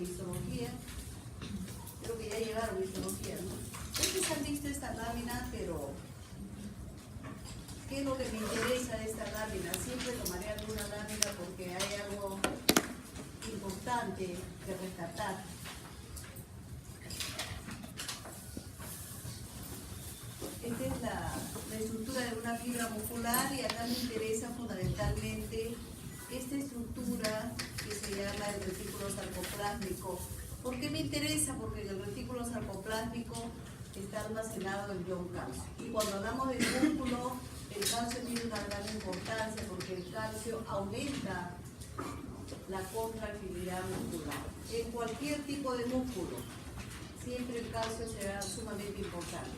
histología. Creo que ya llegaron histología, ¿no? Ustedes han visto esta lámina, pero ¿qué es lo que me interesa de esta lámina? Siempre tomaré alguna lámina porque hay algo importante que rescatar. Esta es la estructura de una fibra muscular, y acá me interesa fundamentalmente esta estructura que se llama el retículo sarcoplásmico. ¿Por qué me interesa? Porque en el retículo sarcoplásmico está almacenado el ion calcio. Y cuando hablamos del músculo, el calcio tiene una gran importancia porque el calcio aumenta la contractilidad muscular. En cualquier tipo de músculo, siempre el calcio será sumamente importante.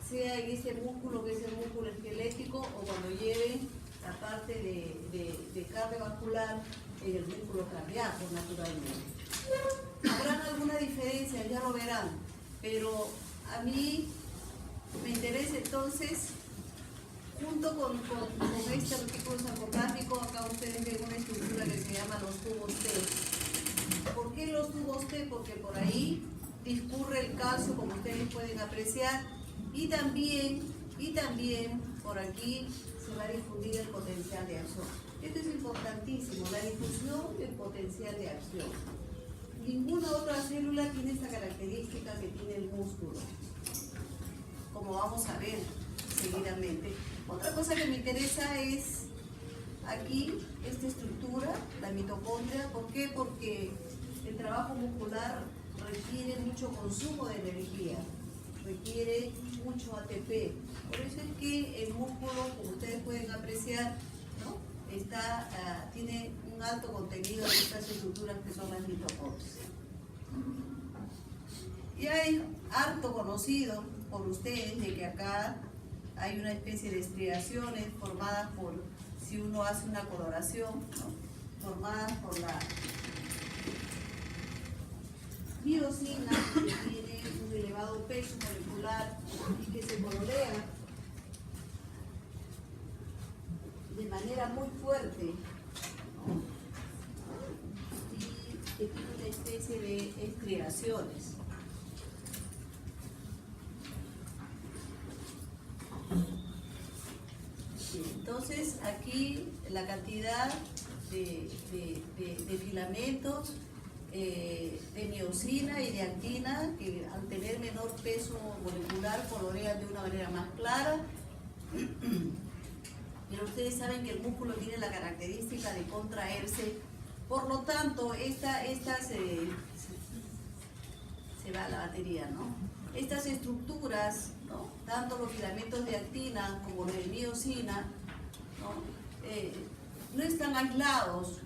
Sea en ese músculo que es el músculo esquelético o cuando lleve la parte de cardiovascular en el músculo cardíaco, naturalmente. Habrán algunas diferencias, ya lo verán, pero a mí me interesa entonces, junto con este retículo sarcoplásmico, acá ustedes ven una estructura que se llama los tubos T. ¿Por qué los tubos T? Porque por ahí discurre el calcio, como ustedes pueden apreciar, y también por aquí se va a difundir el potencial de acción. Esto es importantísimo, la difusión del potencial de acción. Ninguna otra célula tiene esta característica que tiene el músculo, como vamos a ver seguidamente. Otra cosa que me interesa es aquí, esta estructura, la mitocondria. ¿Por qué? Porque el trabajo muscular requiere mucho consumo de energía, requiere mucho ATP. Por eso es que el músculo, como ustedes pueden apreciar, ¿no? Tiene un alto contenido de estas estructuras que son las mitocondrias. Y hay harto conocido por ustedes de que acá hay una especie de estriaciones formadas por, si uno hace una coloración, ¿no? Formadas por la miosina, que tiene un elevado peso molecular y que se colorea de manera muy fuerte, ¿no? Y que tiene una especie de estriaciones. Entonces aquí la cantidad de filamentos de miosina y de actina, que al tener menor peso molecular colorean de una manera más clara. Pero ustedes saben que el músculo tiene la característica de contraerse, por lo tanto esta se va a la batería, ¿no? Estas estructuras, ¿no? Tanto los filamentos de actina como los de miosina, no están aislados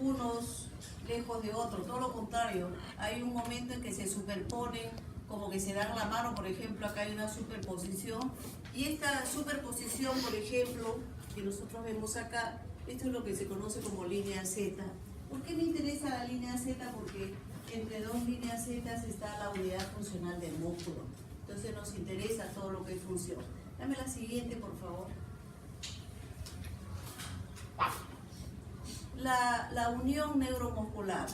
unos lejos de otros, todo lo contrario, hay un momento en que se superponen, como que se dan la mano. Por ejemplo, acá hay una superposición, y esta superposición, por ejemplo, que nosotros vemos acá, esto es lo que se conoce como línea Z. ¿Por qué me interesa la línea Z? Porque entre dos líneas Z está la unidad funcional del músculo, entonces nos interesa todo lo que es función. Dame la siguiente, por favor. La unión neuromuscular.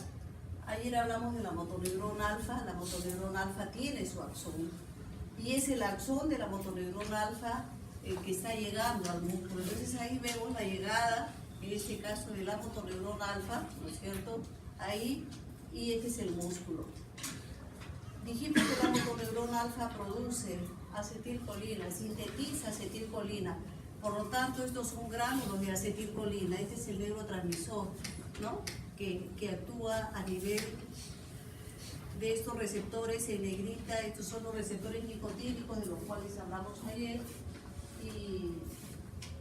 Ayer hablamos de la motoneurona alfa. La motoneurona alfa tiene su axón, y es el axón de la motoneurona alfa el que está llegando al músculo. Entonces ahí vemos la llegada, en este caso, de la motoneurona alfa, ¿no es cierto? Ahí, y este es el músculo. Dijimos que la motoneurona alfa produce acetilcolina, sintetiza acetilcolina. Por lo tanto, estos son gránulos de acetilcolina. Este es el neurotransmisor, ¿no? que actúa a nivel de estos receptores en negrita. Estos son los receptores nicotínicos de los cuales hablamos ayer, y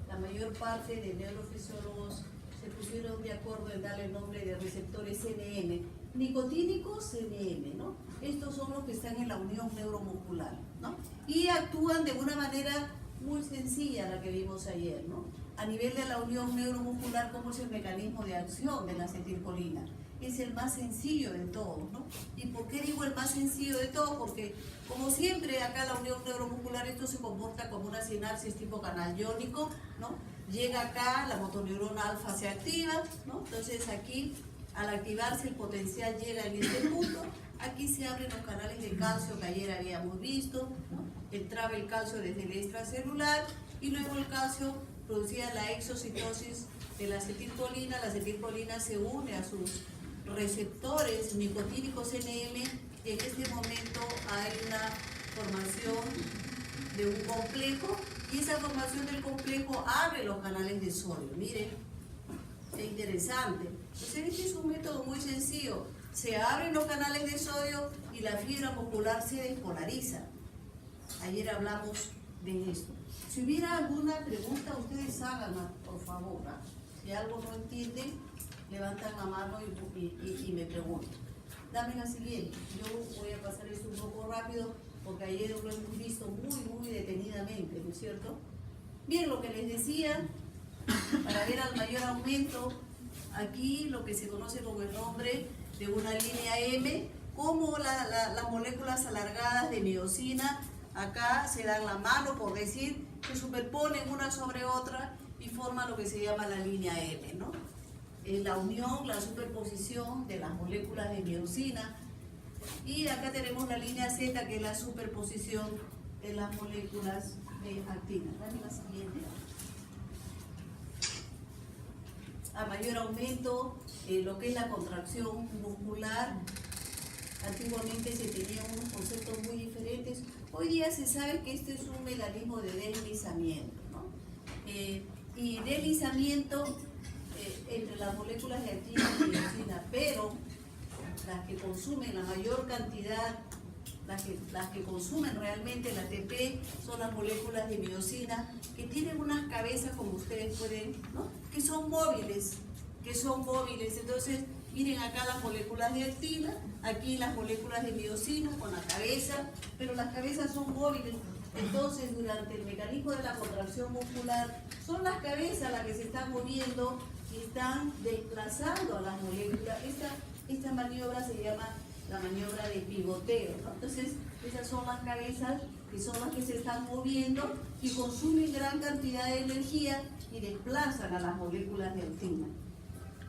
la mayor parte de neurofisiólogos se pusieron de acuerdo en darle el nombre de receptores NM, nicotínicos NM, ¿no? Estos son los que están en la unión neuromuscular, ¿no? Y actúan de una manera muy sencilla, la que vimos ayer, ¿no? A nivel de la unión neuromuscular, ¿cómo es el mecanismo de acción de la acetilcolina? Es el más sencillo de todos, ¿no? ¿Y por qué digo el más sencillo de todos? Porque, como siempre, acá la unión neuromuscular, esto se comporta como una sinapsis tipo canal iónico, ¿no? Llega acá, la motoneurona alfa se activa, ¿no? Entonces aquí Al activarse el potencial llega en este punto, aquí se abren los canales de calcio que ayer habíamos visto, ¿no? Entraba el calcio desde el extracelular y luego el calcio producía la exocitosis de la acetilcolina se une a sus receptores nicotínicos NM y en este momento hay una formación de un complejo y esa formación del complejo abre los canales de sodio. Miren, qué interesante. Entonces este es un método muy sencillo. Se abren los canales de sodio y la fibra muscular se despolariza. Ayer hablamos de esto. Si hubiera alguna pregunta, ustedes háganla, por favor, ¿no? Si algo no entienden, levantan la mano y me preguntan. Dame la siguiente. Yo voy a pasar esto un poco rápido porque ayer lo hemos visto muy detenidamente, ¿no es cierto? Bien, lo que les decía, para ver al mayor aumento, aquí lo que se conoce con el nombre de una línea M, como las moléculas alargadas de miosina, acá se dan la mano, por decir, se superponen una sobre otra y forman lo que se llama la línea M, ¿no? La unión, la superposición de las moléculas de miosina. Y acá tenemos la línea Z, que es la superposición de las moléculas de actina. Dame la siguiente. A mayor aumento, lo que es la contracción muscular, antiguamente se tenían unos conceptos muy diferentes. Hoy día se sabe que este es un mecanismo de deslizamiento, ¿no? Y deslizamiento entre las moléculas de actina y miosina, pero las que consumen la mayor cantidad, las que consumen realmente el ATP son las moléculas de miosina, que tienen unas cabezas, como ustedes pueden, ¿no? que son móviles. Entonces, miren acá las moléculas de actina, aquí las moléculas de miosina con la cabeza, pero las cabezas son móviles. Entonces, durante el mecanismo de la contracción muscular, son las cabezas las que se están moviendo y están desplazando a las moléculas. Esta maniobra se llama la maniobra de pivoteo, ¿no? Entonces, esas son las cabezas que son las que se están moviendo y consumen gran cantidad de energía y desplazan a las moléculas de actina.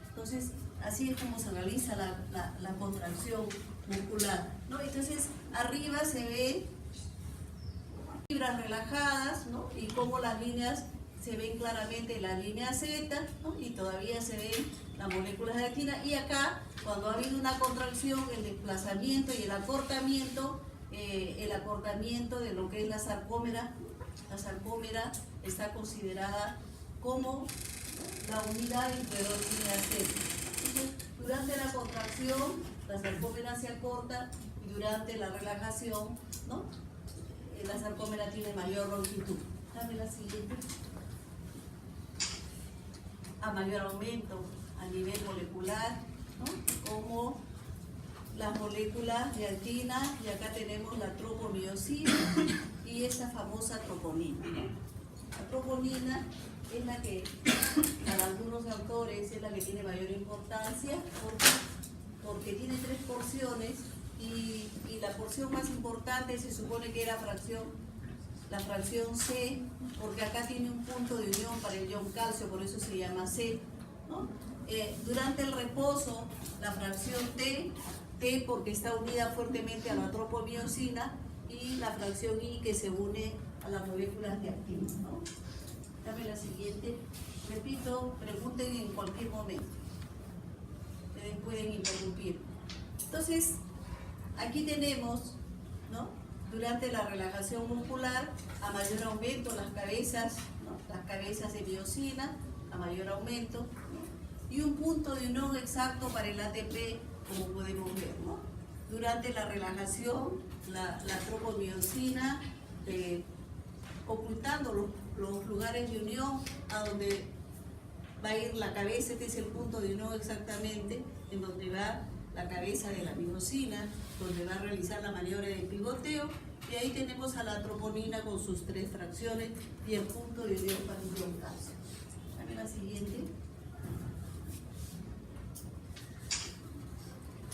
Entonces, así es como se realiza la contracción muscular, ¿no? Entonces, arriba se ve fibras relajadas, ¿no? Y cómo las líneas se ven claramente, la línea Z, ¿no? Y todavía se ven las moléculas de actina. Y acá, cuando ha habido una contracción, el desplazamiento y el acortamiento de lo que es la sarcómera está considerada como la unidad entre dos líneas Z. Entonces, durante la contracción, la sarcómera se acorta y durante la relajación, ¿no? La sarcómera tiene mayor longitud. Dame la siguiente. A mayor aumento a nivel molecular, ¿no? Como las moléculas de actina, y acá tenemos la tropomiosina y esta famosa troponina, ¿no? La troponina es la que, para algunos autores, es la que tiene mayor importancia porque tiene 3 porciones y la porción más importante se supone que era la fracción C, porque acá tiene un punto de unión para el ion calcio, por eso se llama C, ¿no? Durante el reposo, la fracción T porque está unida fuertemente a la tropomiosina, y la fracción I que se une a las moléculas de actina, ¿no? Dame la siguiente. Repito, pregunten en cualquier momento. Ustedes pueden interrumpir. Entonces, aquí tenemos, ¿no? Durante la relajación muscular, a mayor aumento las cabezas, ¿no? Las cabezas de miosina, a mayor aumento, ¿no? Y un punto de unión exacto para el ATP, como podemos ver, ¿no? Durante la relajación, la tropomiosina, ocultando los lugares de unión a donde va a ir la cabeza. Este es el punto de unión exactamente, en donde va la cabeza de la miosina, donde va a realizar la maniobra de pivoteo, y ahí tenemos a la troponina con sus 3 fracciones y el punto de unión para el ion calcio. Dame la siguiente.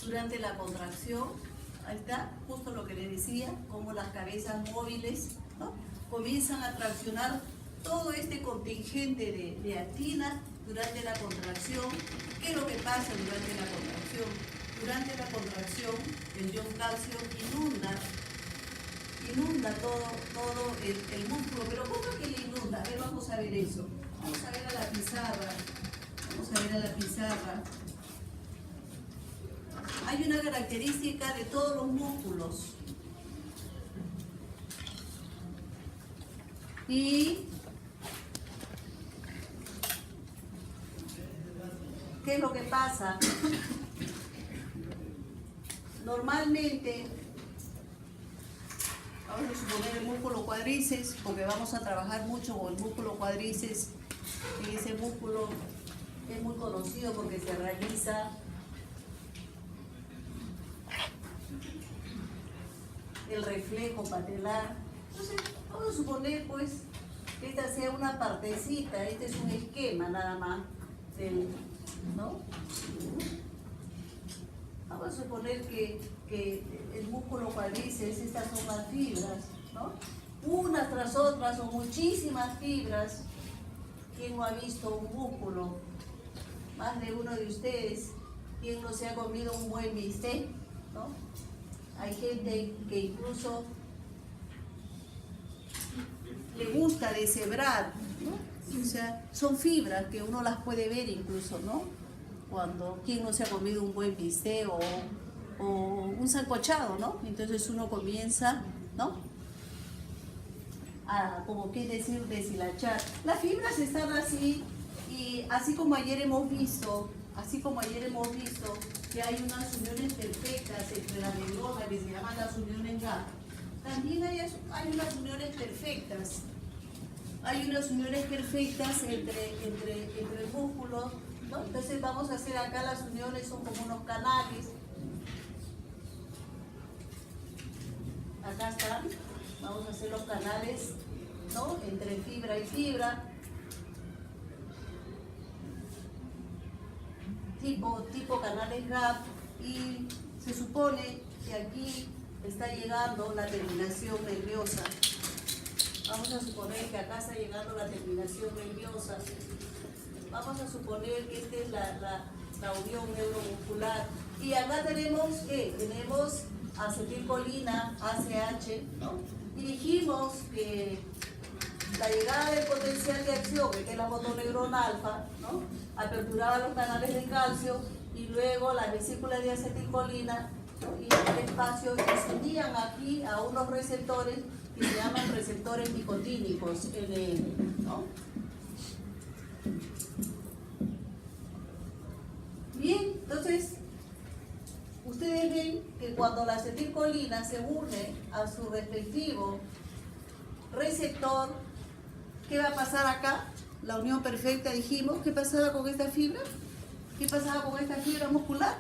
Durante la contracción, ahí está justo lo que les decía, como las cabezas móviles, ¿no? Comienzan a traccionar todo este contingente de actina durante la contracción. ¿Qué es lo que pasa durante la contracción? Durante la contracción, el ion calcio inunda todo el músculo. Pero ¿cómo es que le inunda? A ver, vamos a ver eso. Vamos a ver a la pizarra. Vamos a ver a la pizarra. Hay una característica de todos los músculos. Y ¿qué es lo que pasa? Normalmente, vamos a suponer el músculo cuádriceps, porque vamos a trabajar mucho con el músculo cuádriceps, y ese músculo es muy conocido porque se realiza el reflejo patelar. Entonces, vamos a suponer pues que esta sea una partecita, este es un esquema nada más del, ¿no? Vamos a suponer que el músculo cuádriceps, estas son las fibras, ¿no? Unas tras otras son muchísimas fibras. ¿Quién no ha visto un músculo? Más de uno de ustedes. ¿Quién no se ha comido un buen bistec? ¿No? Hay gente que incluso le gusta deshebrar, ¿no? O sea, son fibras que uno las puede ver incluso, ¿no? Cuando quien no se ha comido un buen bistec o un sancochado, ¿no? Entonces uno comienza, ¿no? A, como que decir, deshilachar. Las fibras están así, y así como ayer hemos visto que hay unas uniones perfectas entre la neurona que se llaman las uniones GAP. También hay unas uniones perfectas. Hay unas uniones perfectas entre el músculo, ¿no? Entonces vamos a hacer acá las uniones, son como unos canales. Acá están. Vamos a hacer los canales, ¿no? Entre fibra y fibra. Tipo canales GAP, y se supone que aquí está llegando la terminación nerviosa. Vamos a suponer que acá está llegando la terminación nerviosa. Vamos a suponer que esta es la unión neuromuscular. Y acá tenemos, ¿qué? Tenemos acetilcolina, ACH, ¿no? Y dijimos que la llegada del potencial de acción, que es la motoneurona alfa, ¿no? Aperturaba los canales de calcio, y luego las vesículas de acetilcolina, ¿no? Y en el espacio descendían aquí a unos receptores que se llaman receptores nicotínicos, NN, ¿no? Bien, entonces ustedes ven que cuando la acetilcolina se une a su respectivo receptor, ¿qué va a pasar acá? La unión perfecta, dijimos. ¿Qué pasaba con esta fibra? ¿Qué pasaba con esta fibra muscular?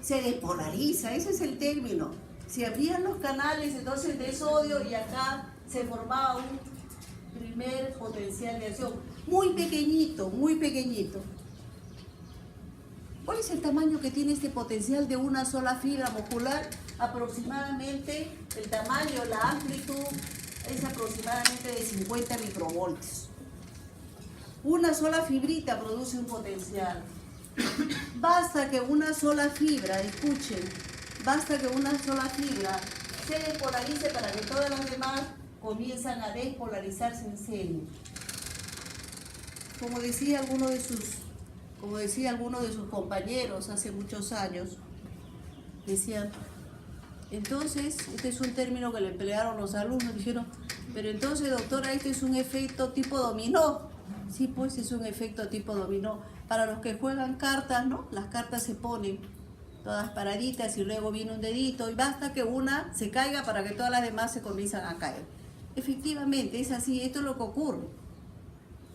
Se despolariza, ese es el término. Se abrían los canales entonces de sodio, y acá se formaba un primer potencial de acción. Muy pequeñito, muy pequeñito. ¿Cuál es el tamaño que tiene este potencial de una sola fibra muscular? Aproximadamente el tamaño, la amplitud es aproximadamente de 50 microvoltios. Una sola fibrita produce un potencial. Basta que una sola fibra, escuchen, basta que una sola fibra se despolarice para que todas las demás comienzan a despolarizarse en serie. Como decía alguno de sus compañeros hace muchos años, decían, entonces, este es un término que le emplearon los alumnos, dijeron, pero entonces, doctora, este es un efecto tipo dominó. Sí, pues es un efecto tipo dominó. Para los que juegan cartas, ¿no? Las cartas se ponen todas paraditas y luego viene un dedito, y basta que una se caiga para que todas las demás se comiencen a caer. Efectivamente, es así, esto es lo que ocurre.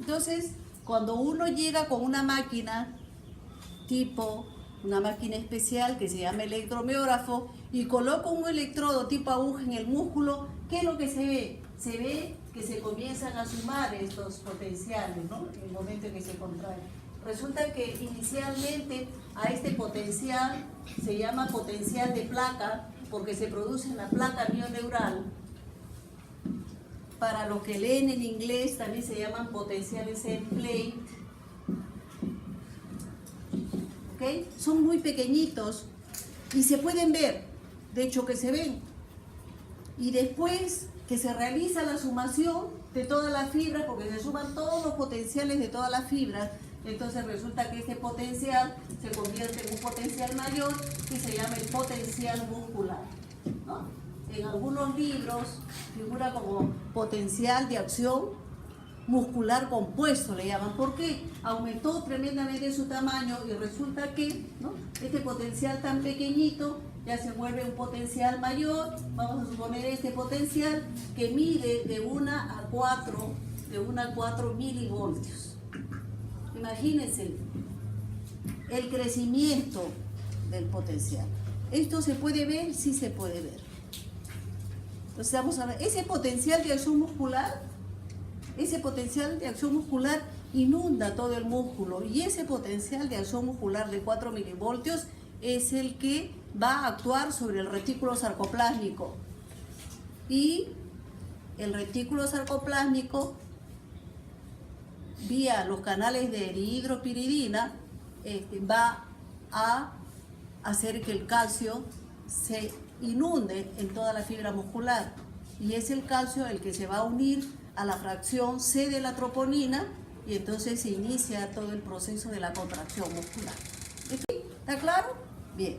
Entonces, cuando uno llega con una máquina tipo, una máquina especial que se llama electromiógrafo, y coloca un electrodo tipo aguja en el músculo, ¿qué es lo que se ve? Se ve que se comienzan a sumar estos potenciales, ¿no? En el momento en que se contraen. Resulta que inicialmente a este potencial se llama potencial de placa, porque se produce en la placa mioneural. Para los que leen en inglés también se llaman potenciales en plate, ¿ok? Son muy pequeñitos y se pueden ver, de hecho que se ven. Y después que se realiza la sumación de todas las fibras, porque se suman todos los potenciales de todas las fibras, entonces resulta que este potencial se convierte en un potencial mayor y se llama el potencial muscular, ¿no? En algunos libros figura como potencial de acción muscular compuesto, le llaman, porque aumentó tremendamente su tamaño y resulta que, ¿no?, este potencial tan pequeñito ya se vuelve un potencial mayor. Vamos a suponer este potencial que mide de 1 a 4 milivoltios. Imagínense el crecimiento del potencial. ¿Esto se puede ver? Sí se puede ver. Entonces vamos a ver, ese potencial de acción muscular inunda todo el músculo, y ese potencial de acción muscular de 4 milivoltios es el que va a actuar sobre el retículo sarcoplásmico. Y el retículo sarcoplásmico, vía los canales de dihidropiridina, va a hacer que el calcio se inunde en toda la fibra muscular, y es el calcio el que se va a unir a la fracción C de la troponina, y entonces se inicia todo el proceso de la contracción muscular. ¿Está claro? Bien.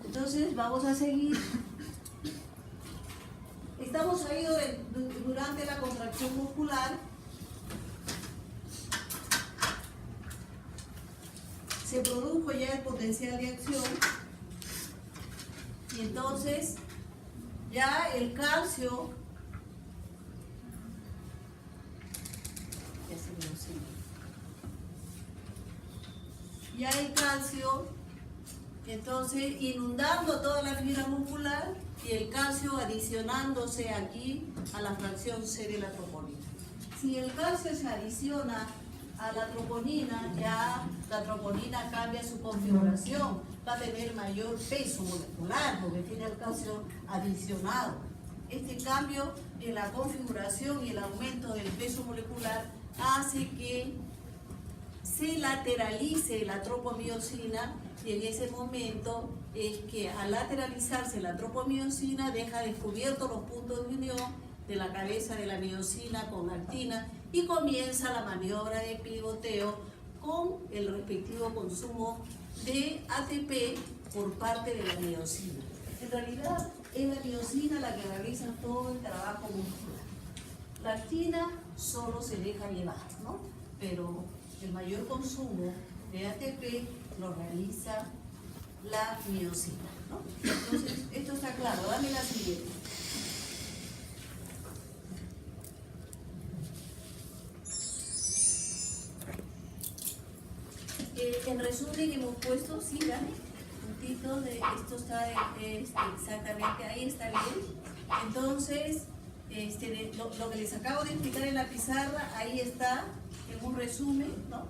Entonces vamos a seguir. Estamos ahí durante la contracción muscular. Se produjo ya el potencial de acción, y entonces ya el calcio, entonces inundando toda la fibra muscular, y el calcio adicionándose aquí a la fracción C de la troponina. Si el calcio se adiciona a la troponina, ya la troponina cambia su configuración, va a tener mayor peso molecular porque tiene el calcio adicionado. Este cambio en la configuración y el aumento del peso molecular hace que se lateralice la tropomiosina, y en ese momento es que al lateralizarse la tropomiosina deja descubiertos los puntos de unión de la cabeza de la miosina con actina, y comienza la maniobra de pivoteo con el respectivo consumo de ATP por parte de la miosina. En realidad es la miosina la que realiza todo el trabajo muscular. La actina solo se deja llevar, ¿no? Pero el mayor consumo de ATP lo realiza la miosina, ¿no? Entonces, esto está claro. Dame la siguiente. En resumen hemos puesto, sí, dame, puntito de esto está exactamente, ahí está bien. Entonces, lo que les acabo de explicar en la pizarra, ahí está, en un resumen, ¿no?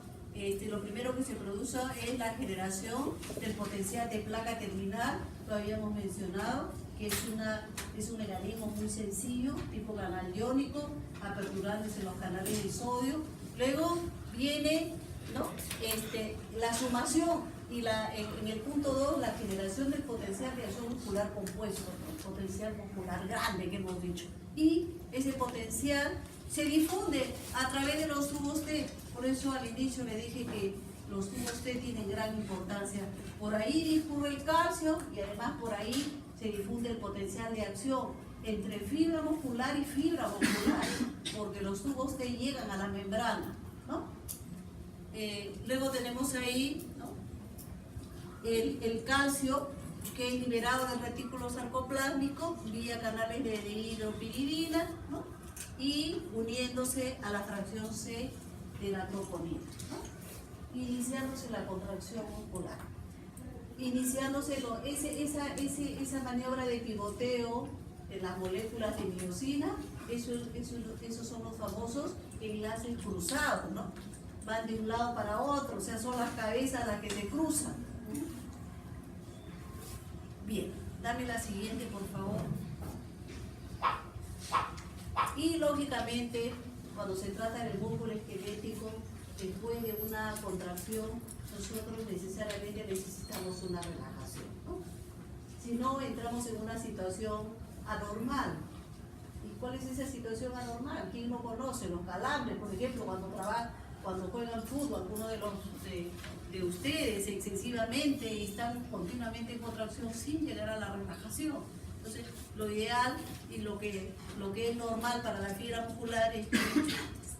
Lo primero que se produce es la generación del potencial de placa terminal, lo habíamos mencionado, que es un mecanismo muy sencillo, tipo canal iónico, aperturándose los canales de sodio. Luego viene, ¿no?, la sumación, y en el punto 2, la generación del potencial de acción muscular compuesto, el potencial muscular grande que hemos dicho. Y ese potencial se difunde a través de los tubos T. Por eso al inicio le dije que los tubos T tienen gran importancia. Por ahí discurre el calcio, y además por ahí se difunde el potencial de acción entre fibra muscular y fibra muscular, porque los tubos T llegan a la membrana, ¿no? Luego tenemos ahí, ¿no?, el calcio, que es liberado del retículo sarcoplásmico vía canales de dihidropiridina, ¿no?, y uniéndose a la fracción C de la troponina, ¿no?, iniciándose la contracción muscular, iniciándose esa maniobra de pivoteo de las moléculas de miosina. Esos son los famosos enlaces cruzados, ¿no? Van de un lado para otro, o sea, son las cabezas las que se cruzan. Bien, dame la siguiente, por favor. Y lógicamente, cuando se trata del músculo esquelético, después de una contracción, nosotros necesariamente necesitamos una relajación, ¿no? Si no, entramos en una situación anormal. ¿Y cuál es esa situación anormal? ¿Quién no conoce? Los calambres, por ejemplo, cuando juegan fútbol, algunos de ustedes excesivamente y están continuamente en contracción sin llegar a la relajación. Entonces, lo ideal y lo que es normal para la fibra muscular es que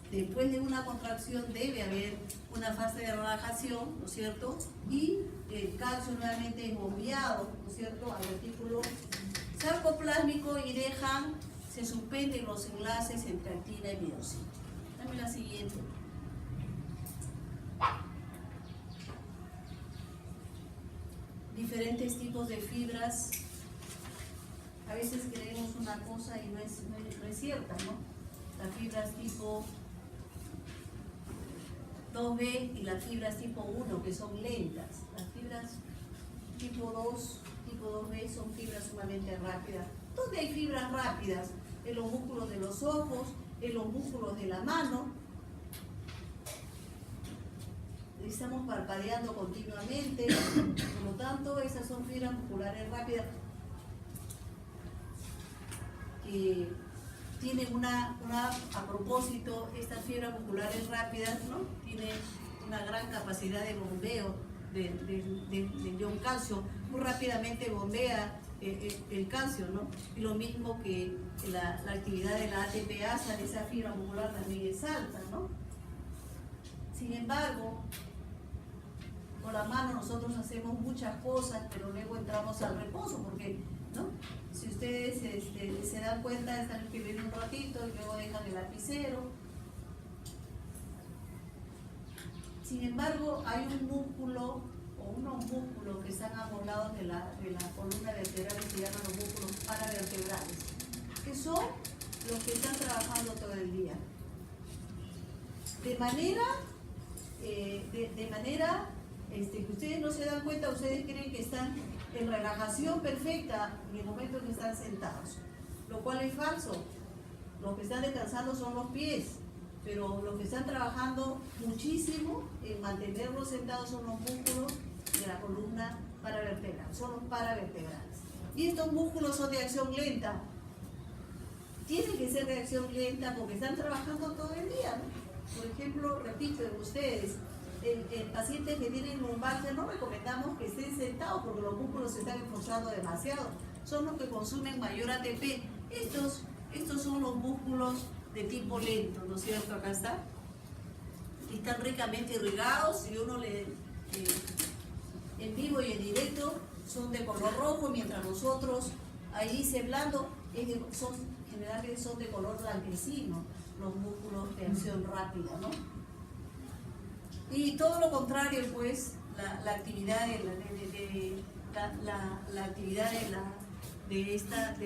después de una contracción debe haber una fase de relajación, ¿no es cierto? Y el calcio nuevamente es bombeado, ¿no es cierto?, al retículo sarcoplásmico y se suspenden los enlaces entre actina y miosina. Dame la siguiente. Diferentes tipos de fibras. A veces creemos una cosa y no es cierta, ¿no? Las fibras tipo 2B y las fibras tipo 1, que son lentas. Las fibras tipo 2, tipo 2B son fibras sumamente rápidas. ¿Dónde hay fibras rápidas? En los músculos de los ojos, en los músculos de la mano. Estamos parpadeando continuamente, por lo tanto, esas son fibras musculares rápidas que tienen a propósito, estas fibras musculares rápidas, ¿no?, tienen una gran capacidad de bombeo del ion calcio, muy rápidamente bombea el calcio, ¿no? Y lo mismo que la actividad de la ATPasa de esa fibra muscular también es alta, ¿no? Sin embargo, con la mano nosotros hacemos muchas cosas, pero luego entramos al reposo, porque, ¿no?, si ustedes se dan cuenta, están escribiendo un ratito y luego dejan el lapicero. Sin embargo, hay un músculo o unos músculos que están amolados de la columna vertebral, que se llaman los músculos paravertebrales, que son los que están trabajando todo el día. De manera que ustedes no se dan cuenta, ustedes creen que están en relajación perfecta en el momento en que están sentados, lo cual es falso. Los que están descansando son los pies, pero los que están trabajando muchísimo en mantenerlos sentados son los músculos de la columna paravertebral, son los paravertebrales. Y estos músculos son de acción lenta. Tienen que ser de acción lenta porque están trabajando todo el día, ¿no? Por ejemplo, repito, ustedes, en pacientes que tienen lumbalgia no recomendamos que estén sentados porque los músculos se están esforzando demasiado. Son los que consumen mayor ATP. Estos son los músculos de tipo lento, ¿no es cierto? Acá está. Están ricamente irrigados y uno en vivo y en directo son de color rojo, mientras nosotros ahí blando generalmente son de color blanquecino, los músculos de acción rápida, ¿no? Y todo lo contrario, pues, la actividad de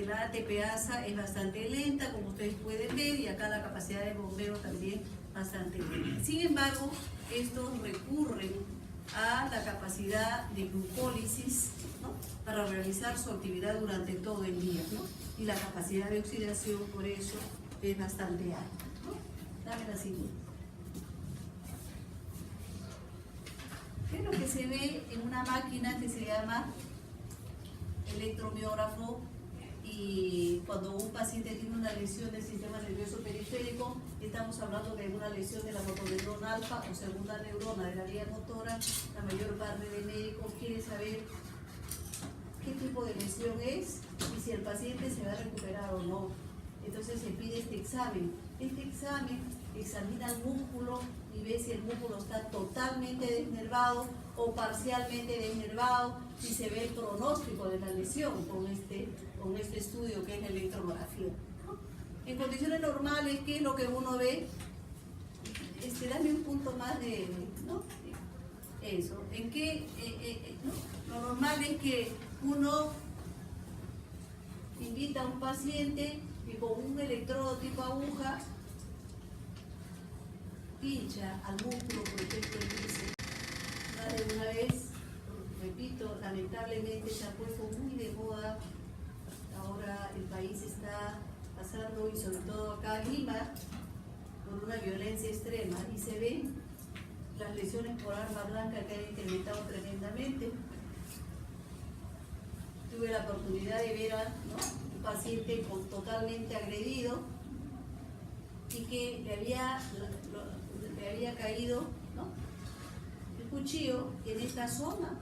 la ATPasa es bastante lenta, como ustedes pueden ver, y acá la capacidad de bombeo también bastante lenta. Sin embargo, estos recurren a la capacidad de glucólisis, ¿no?, para realizar su actividad durante todo el día, ¿no? Y la capacidad de oxidación, por eso, es bastante alta, ¿no? Dame la siguiente. ¿Qué es lo que se ve en una máquina que se llama electromiógrafo? Y cuando un paciente tiene una lesión del sistema nervioso periférico, estamos hablando de una lesión de la motoneurona alfa o segunda neurona de la vía motora. La mayor parte de médicos quiere saber qué tipo de lesión es y si el paciente se va a recuperar o no. Entonces se pide este examen. Este examen examina el músculo y ve si el músculo está totalmente desnervado o parcialmente desnervado, y se ve el pronóstico de la lesión con este estudio que es la electromografía. En condiciones normales, ¿qué es lo que uno ve? Dame un punto más de, ¿no?, eso. ¿En qué? ¿No? Lo normal es que uno invita a un paciente y con un electrodo tipo aguja pincha al músculo, por ejemplo, el bíceps. Más de una vez, repito, lamentablemente se ha puesto muy de moda. Ahora el país está pasando, y sobre todo acá en Lima, por una violencia extrema, y se ven las lesiones por arma blanca que han incrementado tremendamente. Tuve la oportunidad de ver a un paciente totalmente agredido y que le había caído, ¿no?, el cuchillo en esta zona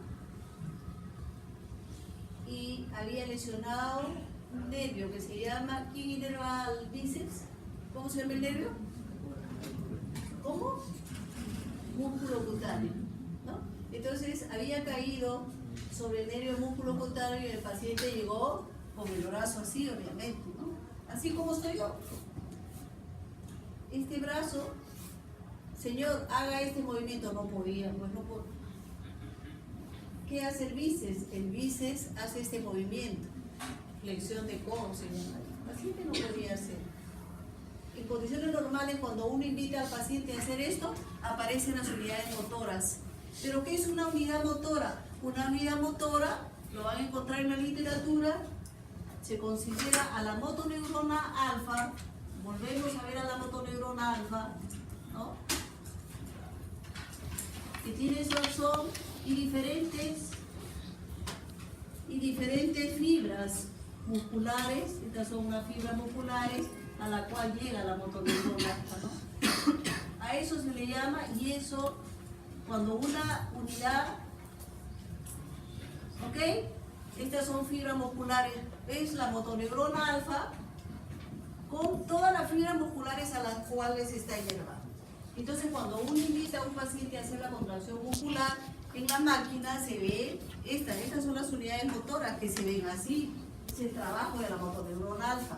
y había lesionado un nervio que se llama, ¿quién inerva el bíceps? ¿Cómo se llama el nervio? ¿Cómo? Músculo cutáneo, ¿no? Entonces había caído sobre el nervio músculo cutáneo y el paciente llegó con el brazo así, obviamente, ¿no? Así como estoy yo. Este brazo, señor, haga este movimiento. No podía, pues no podía. ¿Qué hace el bíceps? El bíceps hace este movimiento. Flexión de codo, se llama. El paciente no podía hacer. En condiciones normales, cuando uno invita al paciente a hacer esto, aparecen las unidades motoras. ¿Pero qué es una unidad motora? Una unidad motora, lo van a encontrar en la literatura, se considera a la motoneurona alfa. Volvemos a ver a la motoneurona alfa, ¿no?, que tiene su axón y diferentes fibras musculares. Estas son unas fibras musculares a la cual llega la motoneurona alfa, ¿no? A eso se le llama, y eso cuando una unidad, ¿ok? Estas son fibras musculares, es la motoneurona alfa con todas las fibras musculares a las cuales está inervado. Entonces, cuando uno invita a un paciente a hacer la contracción muscular, en la máquina se ve estas son las unidades motoras que se ven así, es el trabajo de la motoneurona alfa.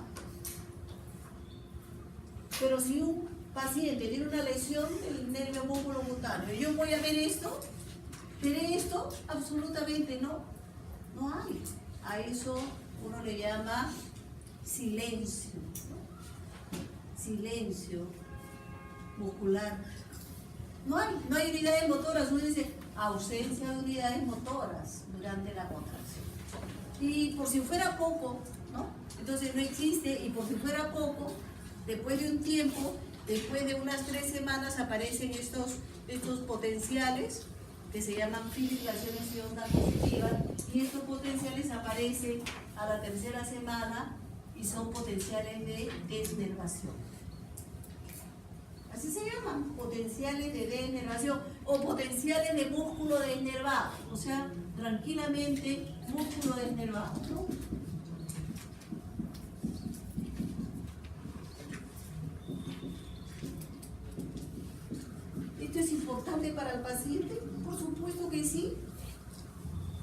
Pero si un paciente tiene una lesión del nervio músculo cutáneo, yo voy a ver esto, ¿veré esto? Absolutamente no, no hay. A eso uno le llama silencio, ¿no? Silencio muscular. No hay unidades motoras. Uno dice ausencia de unidades motoras durante la contracción. Y por si fuera poco, ¿no? Entonces no existe, y por si fuera poco, después de un tiempo, después de unas 3 semanas, aparecen estos potenciales que se llaman fibrilaciones y ondas positivas, y estos potenciales aparecen a la 3ª semana y son potenciales de desnervación. Así se llaman, potenciales de desnervación o potenciales de músculo desnervado, o sea, tranquilamente músculo desnervado, ¿no? ¿Esto es importante para el paciente? Por supuesto que sí.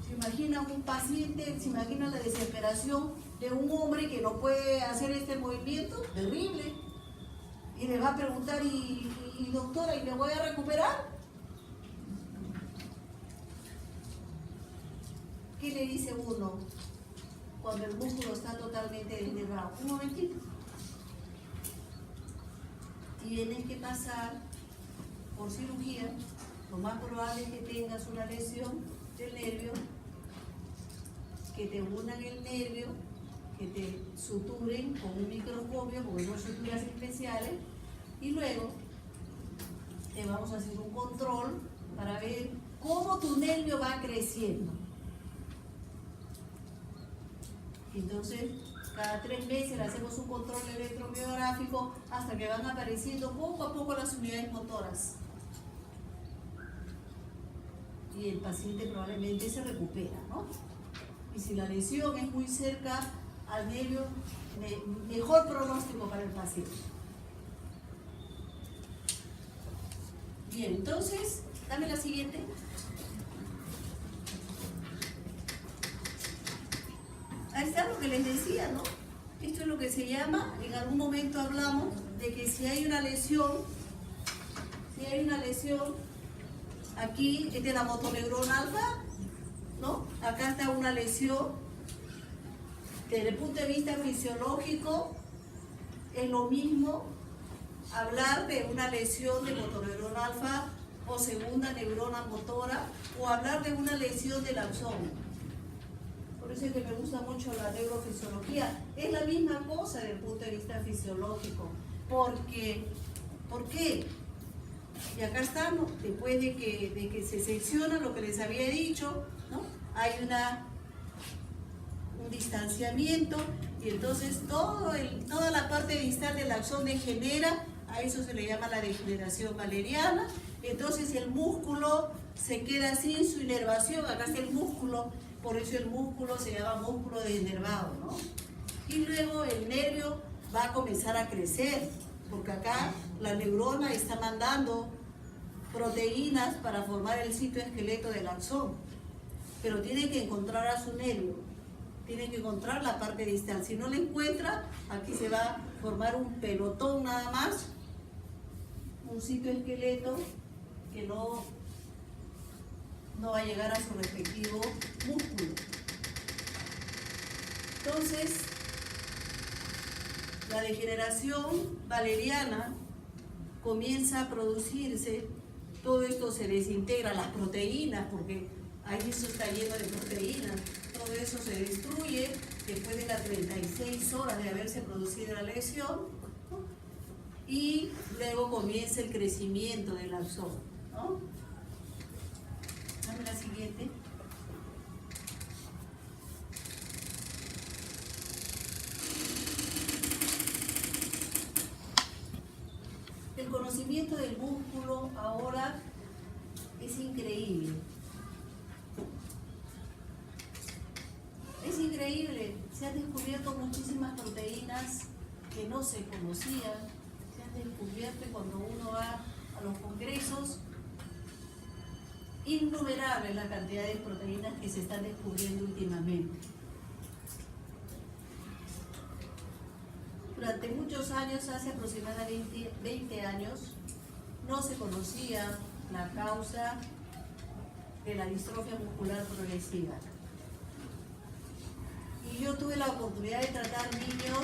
¿Se imagina un paciente, se imagina la desesperación de un hombre que no puede hacer este movimiento? Terrible. Y le va a preguntar, y doctora, ¿y me voy a recuperar? ¿Qué le dice uno cuando el músculo está totalmente desnervado? Un momentito. Tienes que pasar por cirugía. Lo más probable es que tengas una lesión del nervio, que te unan el nervio, que te suturen con un microscopio, porque son suturas especiales, y luego te vamos a hacer un control para ver cómo tu nervio va creciendo. Entonces, cada 3 meses le hacemos un control electromiográfico hasta que van apareciendo poco a poco las unidades motoras. Y el paciente probablemente se recupera, ¿no? Y si la lesión es muy cerca al nervio, mejor pronóstico para el paciente. Bien, entonces, dame la siguiente. Ahí está lo que les decía, ¿no? Esto es lo que se llama, en algún momento hablamos de que si hay una lesión, aquí es de la motoneurona alfa, ¿no? Acá está una lesión. Desde el punto de vista fisiológico, es lo mismo hablar de una lesión de motoneurona alfa o segunda neurona motora, o hablar de una lesión del axón. Por eso es que me gusta mucho la neurofisiología. Es la misma cosa desde el punto de vista fisiológico. ¿Por qué? Y acá estamos, después de que se secciona lo que les había dicho, ¿no? Hay un distanciamiento y entonces toda la parte distal del axón degenera, a eso se le llama la degeneración valeriana. Entonces el músculo se queda sin su inervación, acá está el músculo, por eso el músculo se llama músculo denervado, ¿no? Y luego el nervio va a comenzar a crecer, porque acá la neurona está mandando proteínas para formar el citoesqueleto del axón, pero tiene que encontrar a su nervio, tiene que encontrar la parte distal. Si no la encuentra, aquí se va a formar un pelotón nada más, un citoesqueleto que no va a llegar a su respectivo músculo. Entonces, la degeneración valeriana comienza a producirse, todo esto se desintegra, las proteínas, porque ahí eso está lleno de proteínas, todo eso se destruye después de las 36 horas de haberse producido la lesión, ¿no? Y luego comienza el crecimiento del axón, ¿no? Dame la siguiente. El conocimiento del músculo ahora es increíble. Es increíble. Se han descubierto muchísimas proteínas que no se conocían. Se han descubierto, cuando uno va a los congresos, innumerables la cantidad de proteínas que se están descubriendo últimamente. Durante muchos años, hace aproximadamente 20 años, no se conocía la causa de la distrofia muscular progresiva. Y yo tuve la oportunidad de tratar niños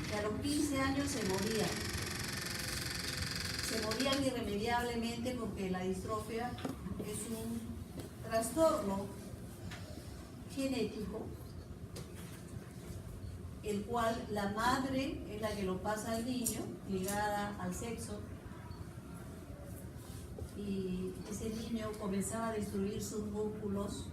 que a los 15 años se morían. Se morían irremediablemente porque la distrofia es un trastorno genético, el cual la madre es la que lo pasa al niño, ligada al sexo, y ese niño comenzaba a destruir sus músculos.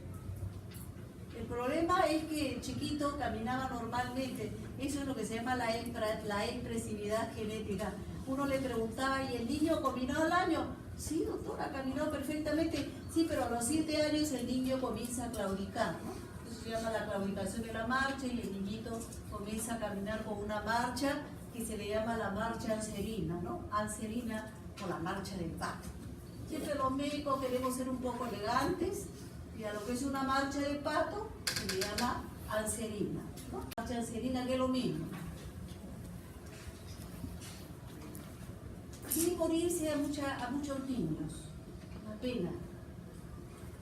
El problema es que el chiquito caminaba normalmente, eso es lo que se llama la expresividad genética. Uno le preguntaba, ¿y el niño caminó al año? Sí, doctora, caminó perfectamente. Sí, pero a los 7 años el niño comienza a claudicar, ¿no? Eso se llama la claudicación de la marcha, y el niñito comienza a caminar con una marcha que se le llama la marcha anserina, ¿no? Anserina, o la marcha del pato. Siempre los médicos queremos ser un poco elegantes, y a lo que es una marcha de pato se le llama anserina, ¿no? Marcha anserina, que es lo mismo. Sin morirse a muchos niños, una pena.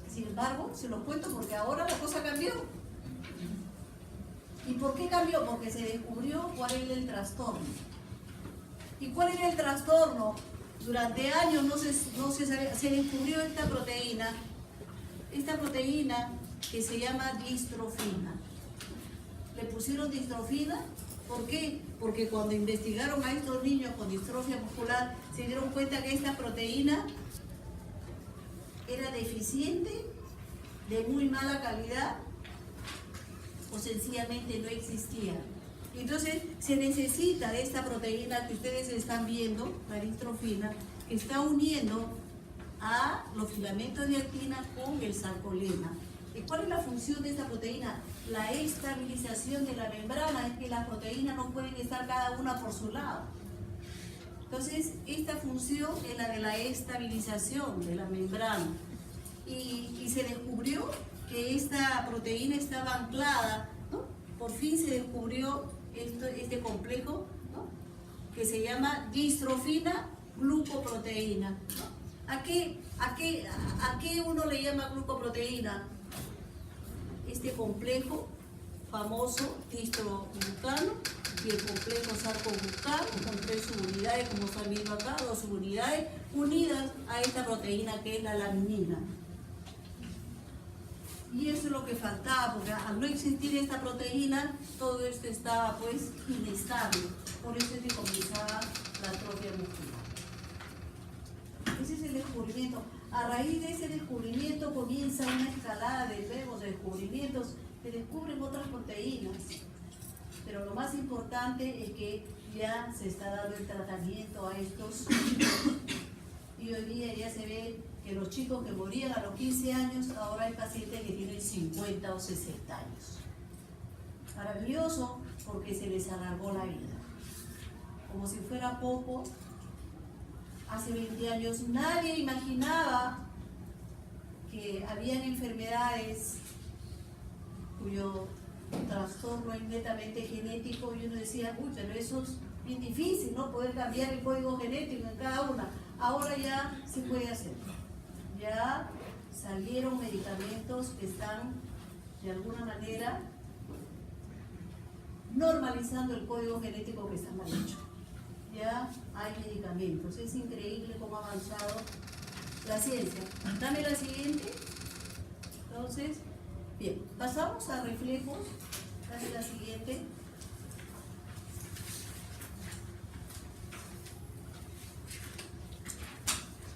Sin embargo, se los cuento porque ahora la cosa cambió. ¿Y por qué cambió? Porque se descubrió cuál era el trastorno. ¿Y cuál era el trastorno? Durante años no se sabía, se descubrió esta proteína que se llama distrofina. Le pusieron distrofina, ¿por qué? Porque cuando investigaron a estos niños con distrofia muscular, se dieron cuenta que esta proteína era deficiente, de muy mala calidad, o sencillamente no existía. Entonces se necesita de esta proteína que ustedes están viendo, la distrofina, que está uniendo a los filamentos de actina con el sarcolema. ¿Y cuál es la función de esta proteína? La estabilización de la membrana. Es que las proteínas no pueden estar cada una por su lado. Entonces, esta función es la de la estabilización de la membrana. Y se descubrió que esta proteína estaba anclada, ¿no? Por fin se descubrió este complejo, ¿no? Que se llama distrofina glucoproteína, ¿no? ¿A qué uno le llama glucoproteína? Este complejo famoso distroglucano y el complejo sarcoglucano, con 3 subunidades, como están viendo acá, 2 subunidades unidas a esta proteína que es la laminina. Y eso es lo que faltaba, porque al no existir esta proteína, todo esto estaba pues inestable. Por eso es que comenzaba la atrofia muscular. Ese es el descubrimiento. A raíz de ese descubrimiento comienza una escalada de nuevos descubrimientos que descubren otras proteínas. Pero lo más importante es que ya se está dando el tratamiento a estos chicos. Y hoy día ya se ve que los chicos que morían a los 15 años, ahora hay pacientes que tienen 50 o 60 años. Maravilloso, porque se les alargó la vida. Como si fuera poco, hace 20 años nadie imaginaba que habían enfermedades cuyo trastorno es netamente genético y uno decía, uy, pero eso es bien difícil, ¿no? Poder cambiar el código genético en cada una. Ahora ya se puede hacer. Ya salieron medicamentos que están de alguna manera normalizando el código genético que está mal hecho. Ya hay medicamentos. Es increíble cómo ha avanzado la ciencia. Dame la siguiente. Entonces, bien, pasamos a reflejos. Dame la siguiente.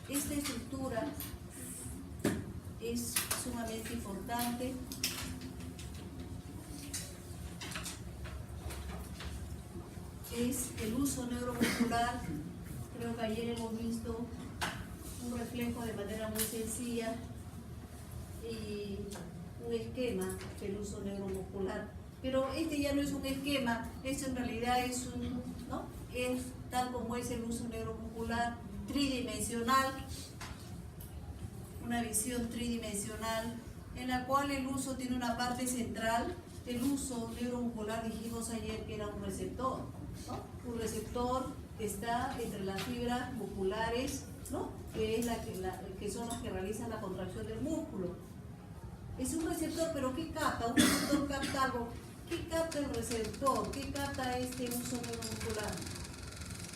Esta estructura es sumamente importante. Es el uso neuromuscular. Creo que ayer hemos visto un reflejo de manera muy sencilla y un esquema del uso neuromuscular. Pero este ya no es un esquema, esto en realidad es ¿no? Es tal como es el uso neuromuscular tridimensional, una visión tridimensional en la cual el uso tiene una parte central. El uso neuromuscular dijimos ayer que era un receptor, ¿no? Un receptor que está entre las fibras musculares, ¿no? Que son las que realizan la contracción del músculo. Es un receptor, pero ¿qué capta? Un receptor capta algo. ¿Qué capta el receptor? ¿Qué capta este uso neuromuscular?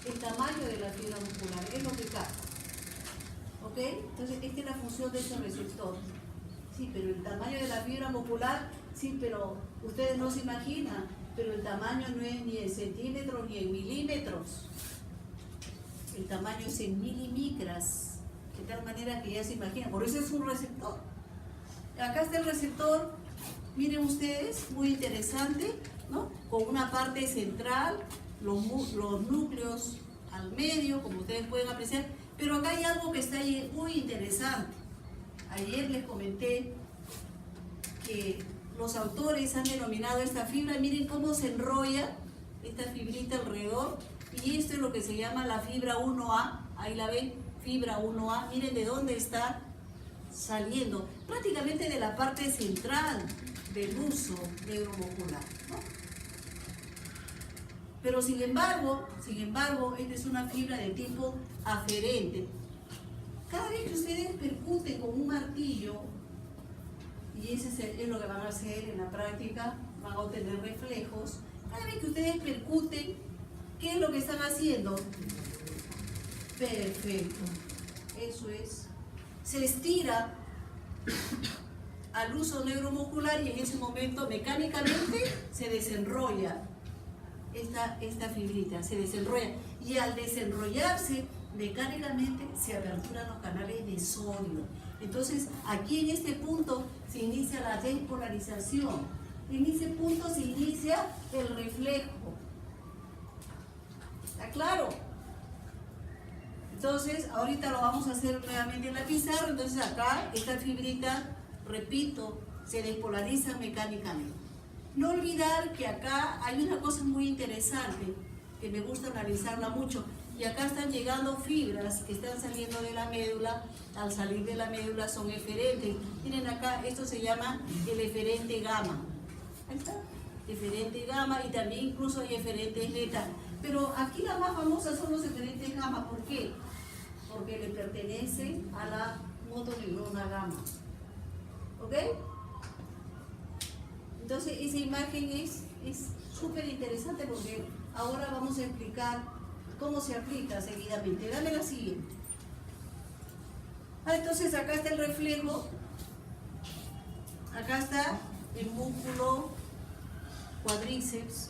El tamaño de la fibra muscular, es lo que capta. ¿Ok? Entonces, esta es la función de ese receptor. Sí, pero el tamaño de la fibra muscular, sí, pero ustedes no se imaginan, pero el tamaño no es ni en centímetros ni en milímetros. El tamaño es en milimicras, de tal manera que ya se imaginan. Por eso es un receptor. Acá está el receptor, miren ustedes, muy interesante, ¿no? Con una parte central, los núcleos al medio, como ustedes pueden apreciar, pero acá hay algo que está ahí muy interesante. Ayer les comenté que los autores han denominado esta fibra, miren cómo se enrolla esta fibrita alrededor, y esto es lo que se llama la fibra 1A, ahí la ven, fibra 1A, miren de dónde está saliendo, prácticamente de la parte central del uso neuromuscular, ¿no? Pero sin embargo, esta es una fibra de tipo aferente. Cada vez que ustedes percuten con un martillo, y eso es lo que van a hacer en la práctica, van a obtener reflejos, cada vez que ustedes percuten, ¿qué es lo que están haciendo? Perfecto, eso es. Se estira al uso neuromuscular y en ese momento mecánicamente se desenrolla esta fibrita, se desenrolla, y al desenrollarse mecánicamente se aperturan los canales de sodio. Entonces aquí en este punto se inicia la despolarización, en ese punto se inicia el reflejo. ¿Está claro? Entonces ahorita lo vamos a hacer nuevamente en la pizarra. Entonces acá esta fibrita, repito, se despolariza mecánicamente. No olvidar que acá hay una cosa muy interesante que me gusta analizarla mucho, y acá están llegando fibras que están saliendo de la médula. Al salir de la médula son eferentes. Miren acá, esto se llama el eferente gamma. Ahí está, eferente gamma, y también incluso hay eferentes beta. Pero aquí las más famosas son los eferentes gamma. ¿Por qué? Porque le pertenecen a la motoneurona gamma. ¿Ok? Entonces esa imagen es súper interesante, porque ahora vamos a explicar cómo se aplica seguidamente. Dame la siguiente. Entonces acá está el reflejo, acá está el músculo cuádriceps,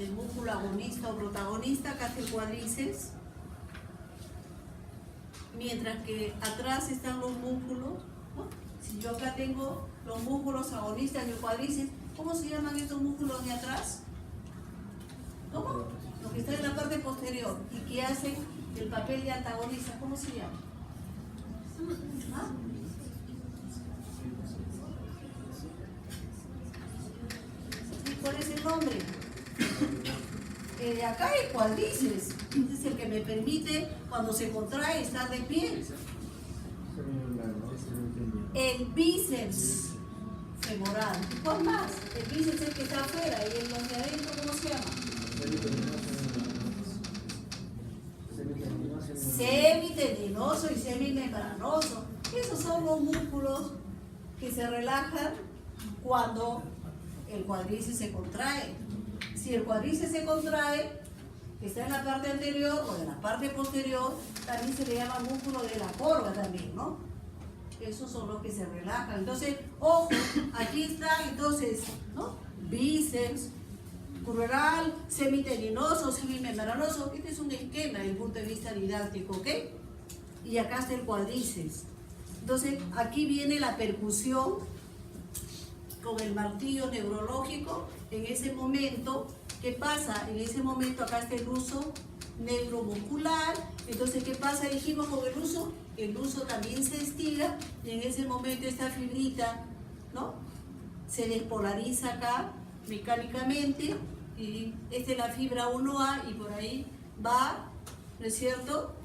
el músculo agonista o protagonista, acá está el cuádriceps. mientras que atrás están los músculos, ¿no? Si yo acá tengo los músculos agonistas en el cuádriceps, ¿cómo se llaman estos músculos de atrás? ¿Cómo? Los que están en la parte posterior y que hacen el papel de antagonista, ¿cómo se llama? ¿Ah? ¿Y cuál es el nombre? De acá el cuádriceps, es el que me permite cuando se contrae estar de pie. El bíceps femoral. ¿Cuál más? El bíceps es el que está afuera y el de adentro, ¿cómo se llama? Semitendinoso y semimembranoso. Esos son los músculos que se relajan cuando el cuádriceps se contrae. Si el cuádriceps se contrae, que está en la parte anterior o en la parte posterior, también se le llama músculo de la corva también, ¿no? Esos son los que se relajan. Entonces, ojo, aquí está, entonces, ¿no? Bíceps, crural, semitendinoso, semimembranoso. Este es un esquema desde el punto de vista didáctico, ¿ok? Y acá está el cuádriceps. Entonces, aquí viene la percusión con el martillo neurológico. En ese momento, ¿qué pasa? En ese momento acá está el uso neuromuscular. Entonces, ¿qué pasa? Dijimos con el uso también se estira y en ese momento esta fibrita, ¿no? Se despolariza acá mecánicamente y esta es la fibra 1A y por ahí va, ¿no es cierto?,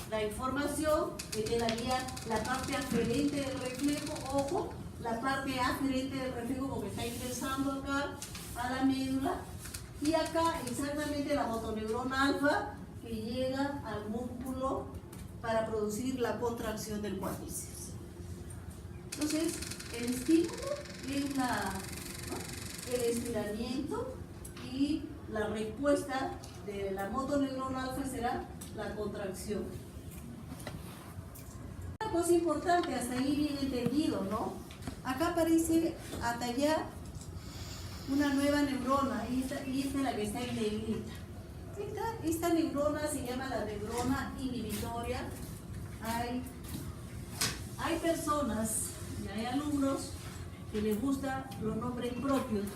la información que la guía la parte aferente del reflejo, ojo, la parte aferente del reflejo porque está ingresando acá a la médula y acá exactamente la motoneurona alfa que llega al músculo para producir la contracción del cuádriceps. Entonces, el estímulo es el estiramiento y la respuesta de la motoneurona alfa será la contracción. Una cosa importante, hasta ahí bien entendido, ¿no? Acá aparece hasta allá una nueva neurona y esta es la que está en negrita. Esta neurona se llama la neurona inhibitoria. Hay personas y hay alumnos que les gustan los nombres propios.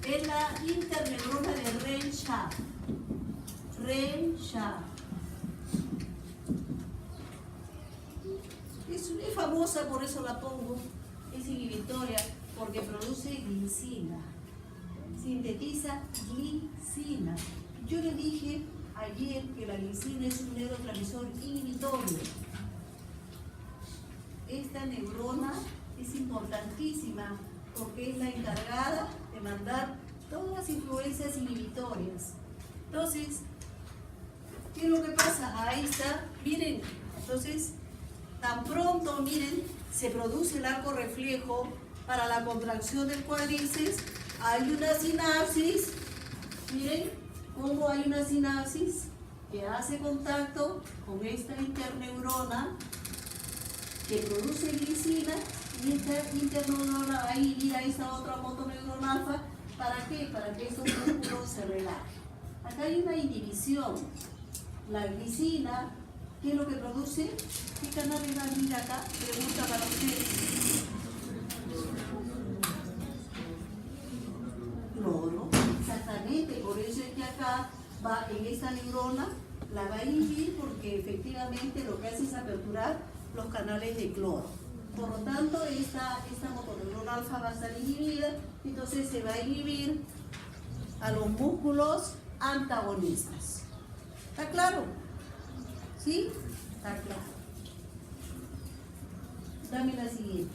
Es la interneurona de Renshaw. Es famosa, por eso la pongo. Es inhibitoria porque produce glicina. Sintetiza glicina. Yo le dije ayer que la glicina es un neurotransmisor inhibitorio. Esta neurona es importantísima porque es la encargada de mandar todas las influencias inhibitorias. Entonces, ¿qué es lo que pasa? Ahí está, miren, entonces, tan pronto, miren, se produce el arco reflejo para la contracción del cuádriceps, hay una sinapsis, miren cómo hay una sinapsis que hace contacto con esta interneurona que produce glicina y esta interneurona ahí y a esta otra motoneurona alfa. ¿Para qué? Para que estos músculos se relajen. Acá hay una inhibición. La glicina, ¿qué es lo que produce? ¿Qué canal de la vida acá? Pregunta para ustedes. Cloro, exactamente, por eso es que acá va en esta neurona, la va a inhibir porque efectivamente lo que hace es aperturar los canales de cloro. Por lo tanto, esta motoneurona alfa va a estar inhibida, entonces se va a inhibir a los músculos antagonistas. ¿Está claro? ¿Sí? Está claro. Dame la siguiente.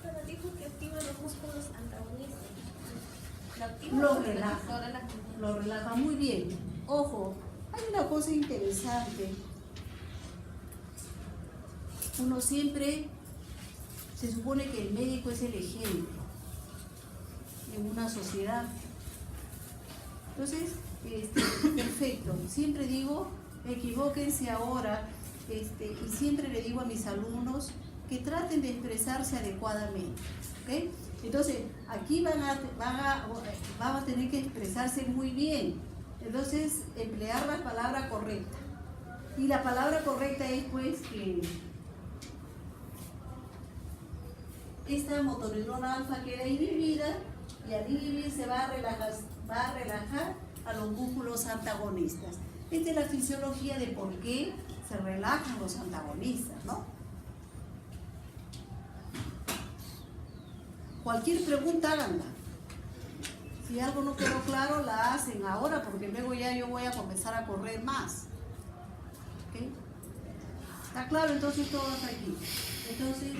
Pero dijo que activa los músculos antagonistas. Lo relaja muy bien. Ojo, hay una cosa interesante. Uno siempre se supone que el médico es el ejemplo en una sociedad. Entonces, perfecto. Siempre digo, equivóquense ahora, y siempre le digo a mis alumnos que traten de expresarse adecuadamente. ¿Okay? Entonces, aquí van a tener que expresarse muy bien. Entonces, emplear la palabra correcta. Y la palabra correcta es pues que esta motoneurona alfa queda inhibida y al inhibirse va a relajar a los músculos antagonistas. Esta es la fisiología de por qué se relajan los antagonistas, ¿no? Cualquier pregunta háganla. Si algo no quedó claro, la hacen ahora porque luego ya yo voy a comenzar a correr más. ¿Okay? ¿Está claro? Entonces todo hasta aquí. Entonces,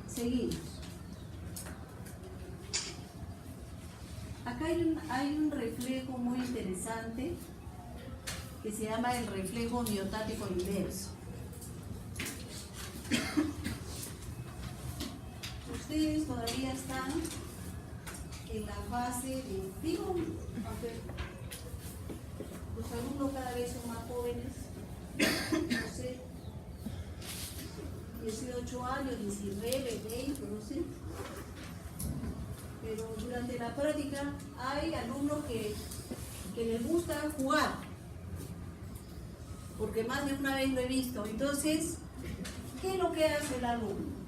seguimos. Acá hay un reflejo muy interesante que se llama el reflejo miotático inverso. Ustedes todavía están en la fase de, digo, aunque los alumnos cada vez son más jóvenes, no sé, 18 años, 19, 20, no sé. Pero durante la práctica hay alumnos que les gusta jugar, porque más de una vez lo he visto. Entonces, ¿qué es lo que hace el alumno?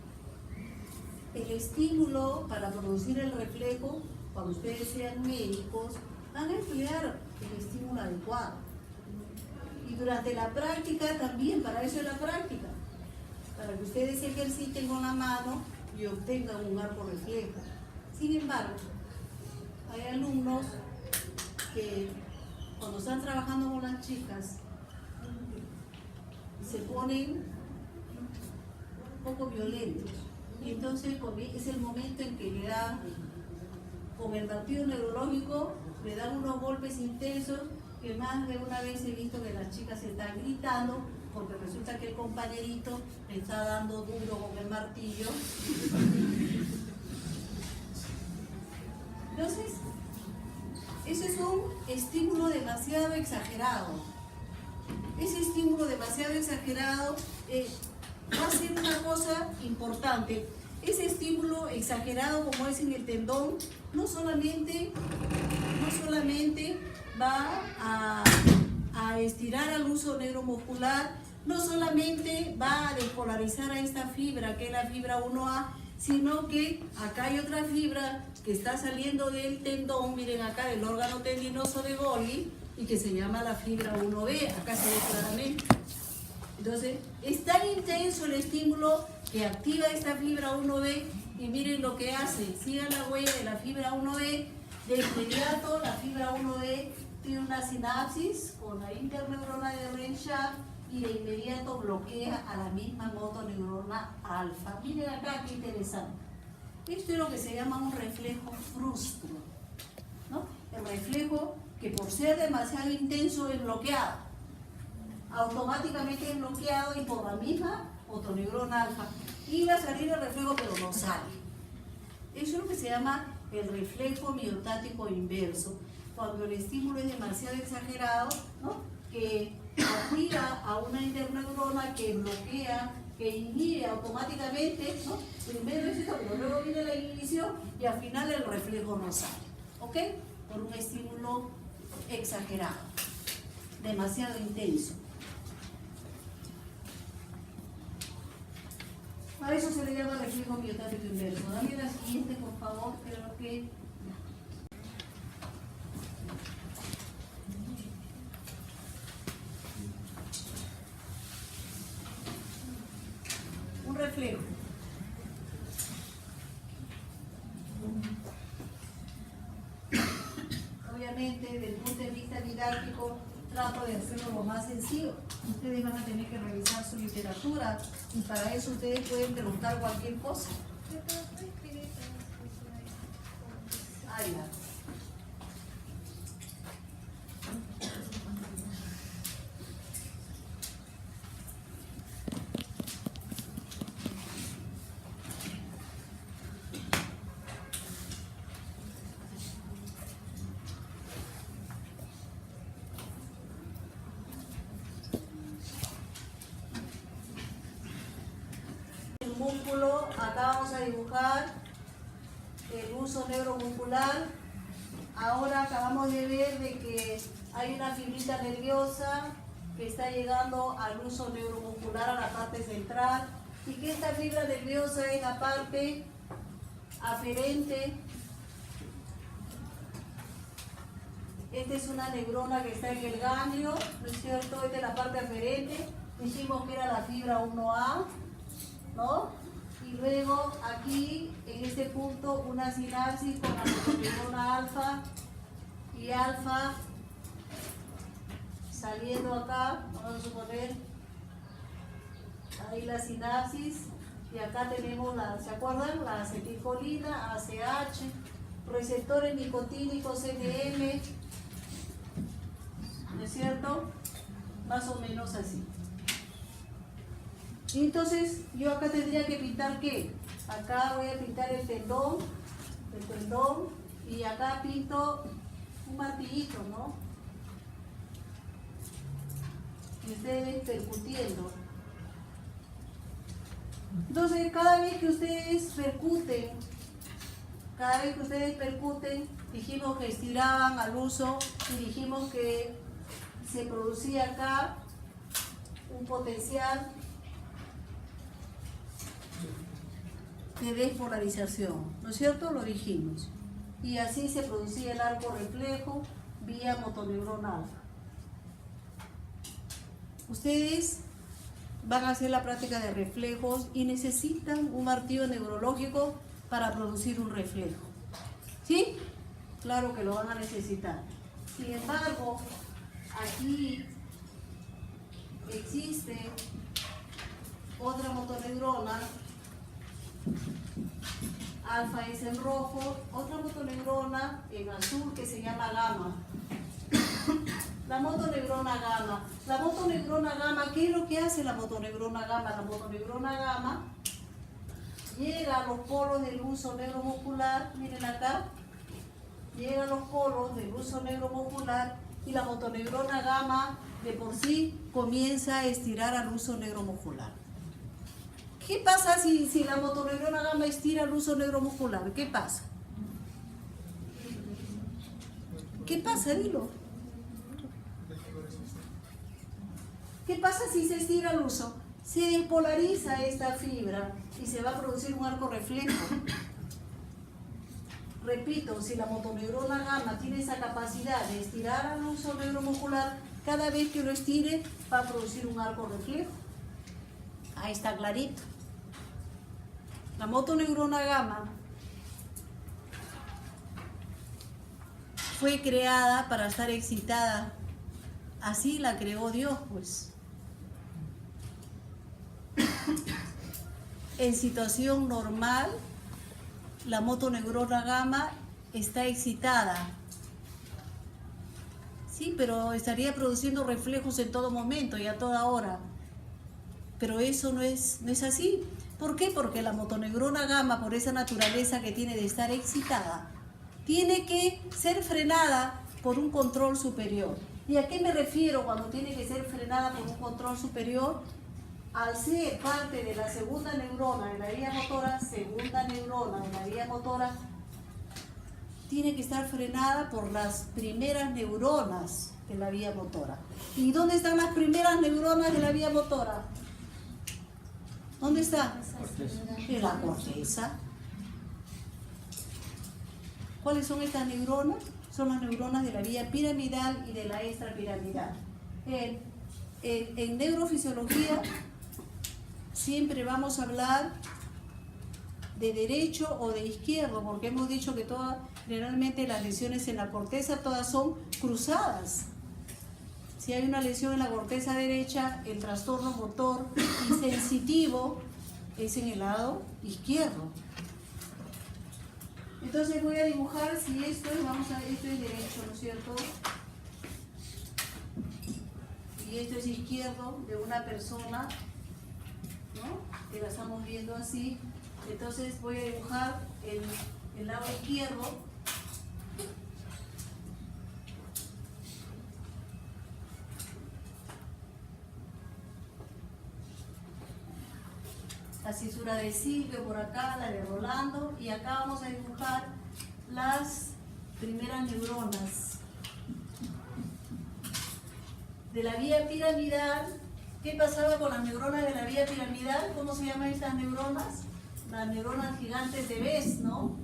El estímulo para producir el reflejo, cuando ustedes sean médicos, van a emplear el estímulo adecuado. Y durante la práctica también, para eso es la práctica, para que ustedes se ejerciten con la mano y obtengan un arco reflejo. Sin embargo, hay alumnos que cuando están trabajando con las chicas se ponen un poco violentos. Y entonces es el momento en que le dan, con el martillo neurológico, le dan unos golpes intensos que más de una vez he visto que las chicas están gritando porque resulta que el compañerito le está dando duro con el martillo. Entonces, ese es un estímulo demasiado exagerado. Ese estímulo demasiado exagerado va a ser una cosa importante. Ese estímulo exagerado como es en el tendón, no solamente va a estirar al uso neuromuscular, no solamente va a despolarizar a esta fibra, que es la fibra 1A, sino que acá hay otra fibra que está saliendo del tendón, miren acá, del órgano tendinoso de Golgi, y que se llama la fibra 1B, acá se ve claramente. Entonces, es tan intenso el estímulo que activa esta fibra 1B y miren lo que hace, sigan la huella de la fibra 1B, de inmediato la fibra 1B tiene una sinapsis con la interneurona de Renshaw y de inmediato bloquea a la misma motoneurona alfa. Miren acá qué interesante. Esto es lo que se llama un reflejo frustro, ¿no? El reflejo que por ser demasiado intenso es bloqueado. Automáticamente es bloqueado y por la misma motoneurona alfa. Y va a salir el reflejo pero no sale. Eso es lo que se llama el reflejo miotático inverso. Cuando el estímulo es demasiado exagerado, ¿no? Que activa a una interneurona que bloquea, que inhibe automáticamente, ¿no? Primero es esto, pero luego viene la inhibición y al final el reflejo no sale, ¿ok? Por un estímulo exagerado, demasiado intenso. A eso se le llama reflejo miotático inverso. Dame la siguiente, por favor, creo que... Un reflejo. Obviamente, desde el punto de vista didáctico, trato de hacerlo lo más sencillo. Ustedes van a tener que revisar su literatura y para eso ustedes pueden preguntar cualquier cosa. Ah, ya. Músculo, acá vamos a dibujar el uso neuromuscular. Ahora acabamos de ver de que hay una fibrita nerviosa que está llegando al uso neuromuscular, a la parte central, y que esta fibra nerviosa es la parte aferente. Esta es una neurona que está en el ganglio, ¿no es cierto? Esta es la parte aferente. Dijimos que era la fibra 1A, ¿no? Y luego aquí, en este punto, una sinapsis con la motoneurona alfa y alfa saliendo acá, vamos a suponer, ahí la sinapsis, y acá tenemos la, ¿se acuerdan? La acetilcolina, ACH, receptores nicotínicos NM, ¿no es cierto? Más o menos así. Y entonces yo acá tendría que pintar ¿qué? Acá voy a pintar el tendón, y acá pinto un martillito, ¿no? Y ustedes percutiendo. Entonces cada vez que ustedes percuten, dijimos que estiraban al uso y dijimos que se producía acá un potencial de despolarización, ¿no es cierto? Lo dijimos. Y así se producía el arco reflejo vía motoneurona alfa. Ustedes van a hacer la práctica de reflejos y necesitan un martillo neurológico para producir un reflejo. ¿Sí? Claro que lo van a necesitar. Sin embargo, aquí existe otra motoneurona, alfa es en rojo, otra motoneurona en azul que se llama gamma. La motoneurona gamma. La motoneurona gamma, ¿qué es lo que hace la motoneurona gamma? La motoneurona gamma llega a los polos del uso neuromuscular, miren acá, llega a los polos del uso neuromuscular y la motoneurona gamma de por sí comienza a estirar al uso neuromuscular. ¿Qué pasa si la motoneurona gamma estira el uso neuromuscular? ¿Qué pasa? ¿Qué pasa? Dilo. ¿Qué pasa si se estira el uso? Se despolariza esta fibra y se va a producir un arco reflejo. Repito, si la motoneurona gamma tiene esa capacidad de estirar al uso neuromuscular, cada vez que lo estire va a producir un arco reflejo. Ahí está clarito. La motoneurona gamma fue creada para estar excitada. Así la creó Dios, pues. En situación normal, la motoneurona gamma está excitada. Sí, pero estaría produciendo reflejos en todo momento y a toda hora. Pero eso no es así. ¿Por qué? Porque la motoneurona gamma, por esa naturaleza que tiene de estar excitada, tiene que ser frenada por un control superior. ¿Y a qué me refiero cuando tiene que ser frenada por un control superior? Al ser parte de la segunda neurona en la vía motora, tiene que estar frenada por las primeras neuronas de la vía motora. ¿Y dónde están las primeras neuronas de la vía motora? ¿Dónde está? En la corteza. ¿Cuáles son estas neuronas? Son las neuronas de la vía piramidal y de la extrapiramidal. En neurofisiología siempre vamos a hablar de derecho o de izquierdo, porque hemos dicho que generalmente las lesiones en la corteza todas son cruzadas. Si hay una lesión en la corteza derecha, el trastorno motor y sensitivo es en el lado izquierdo. Entonces voy a dibujar si esto es derecho, ¿no es cierto? Y esto es izquierdo de una persona, ¿no? Que la estamos viendo así. Entonces voy a dibujar el lado izquierdo. la cisura de Silvio por acá, la de Rolando, y acá vamos a dibujar las primeras neuronas de la vía piramidal. ¿Qué pasaba con las neuronas de la vía piramidal? ¿Cómo se llaman estas neuronas? Las neuronas gigantes de Bess, ¿no?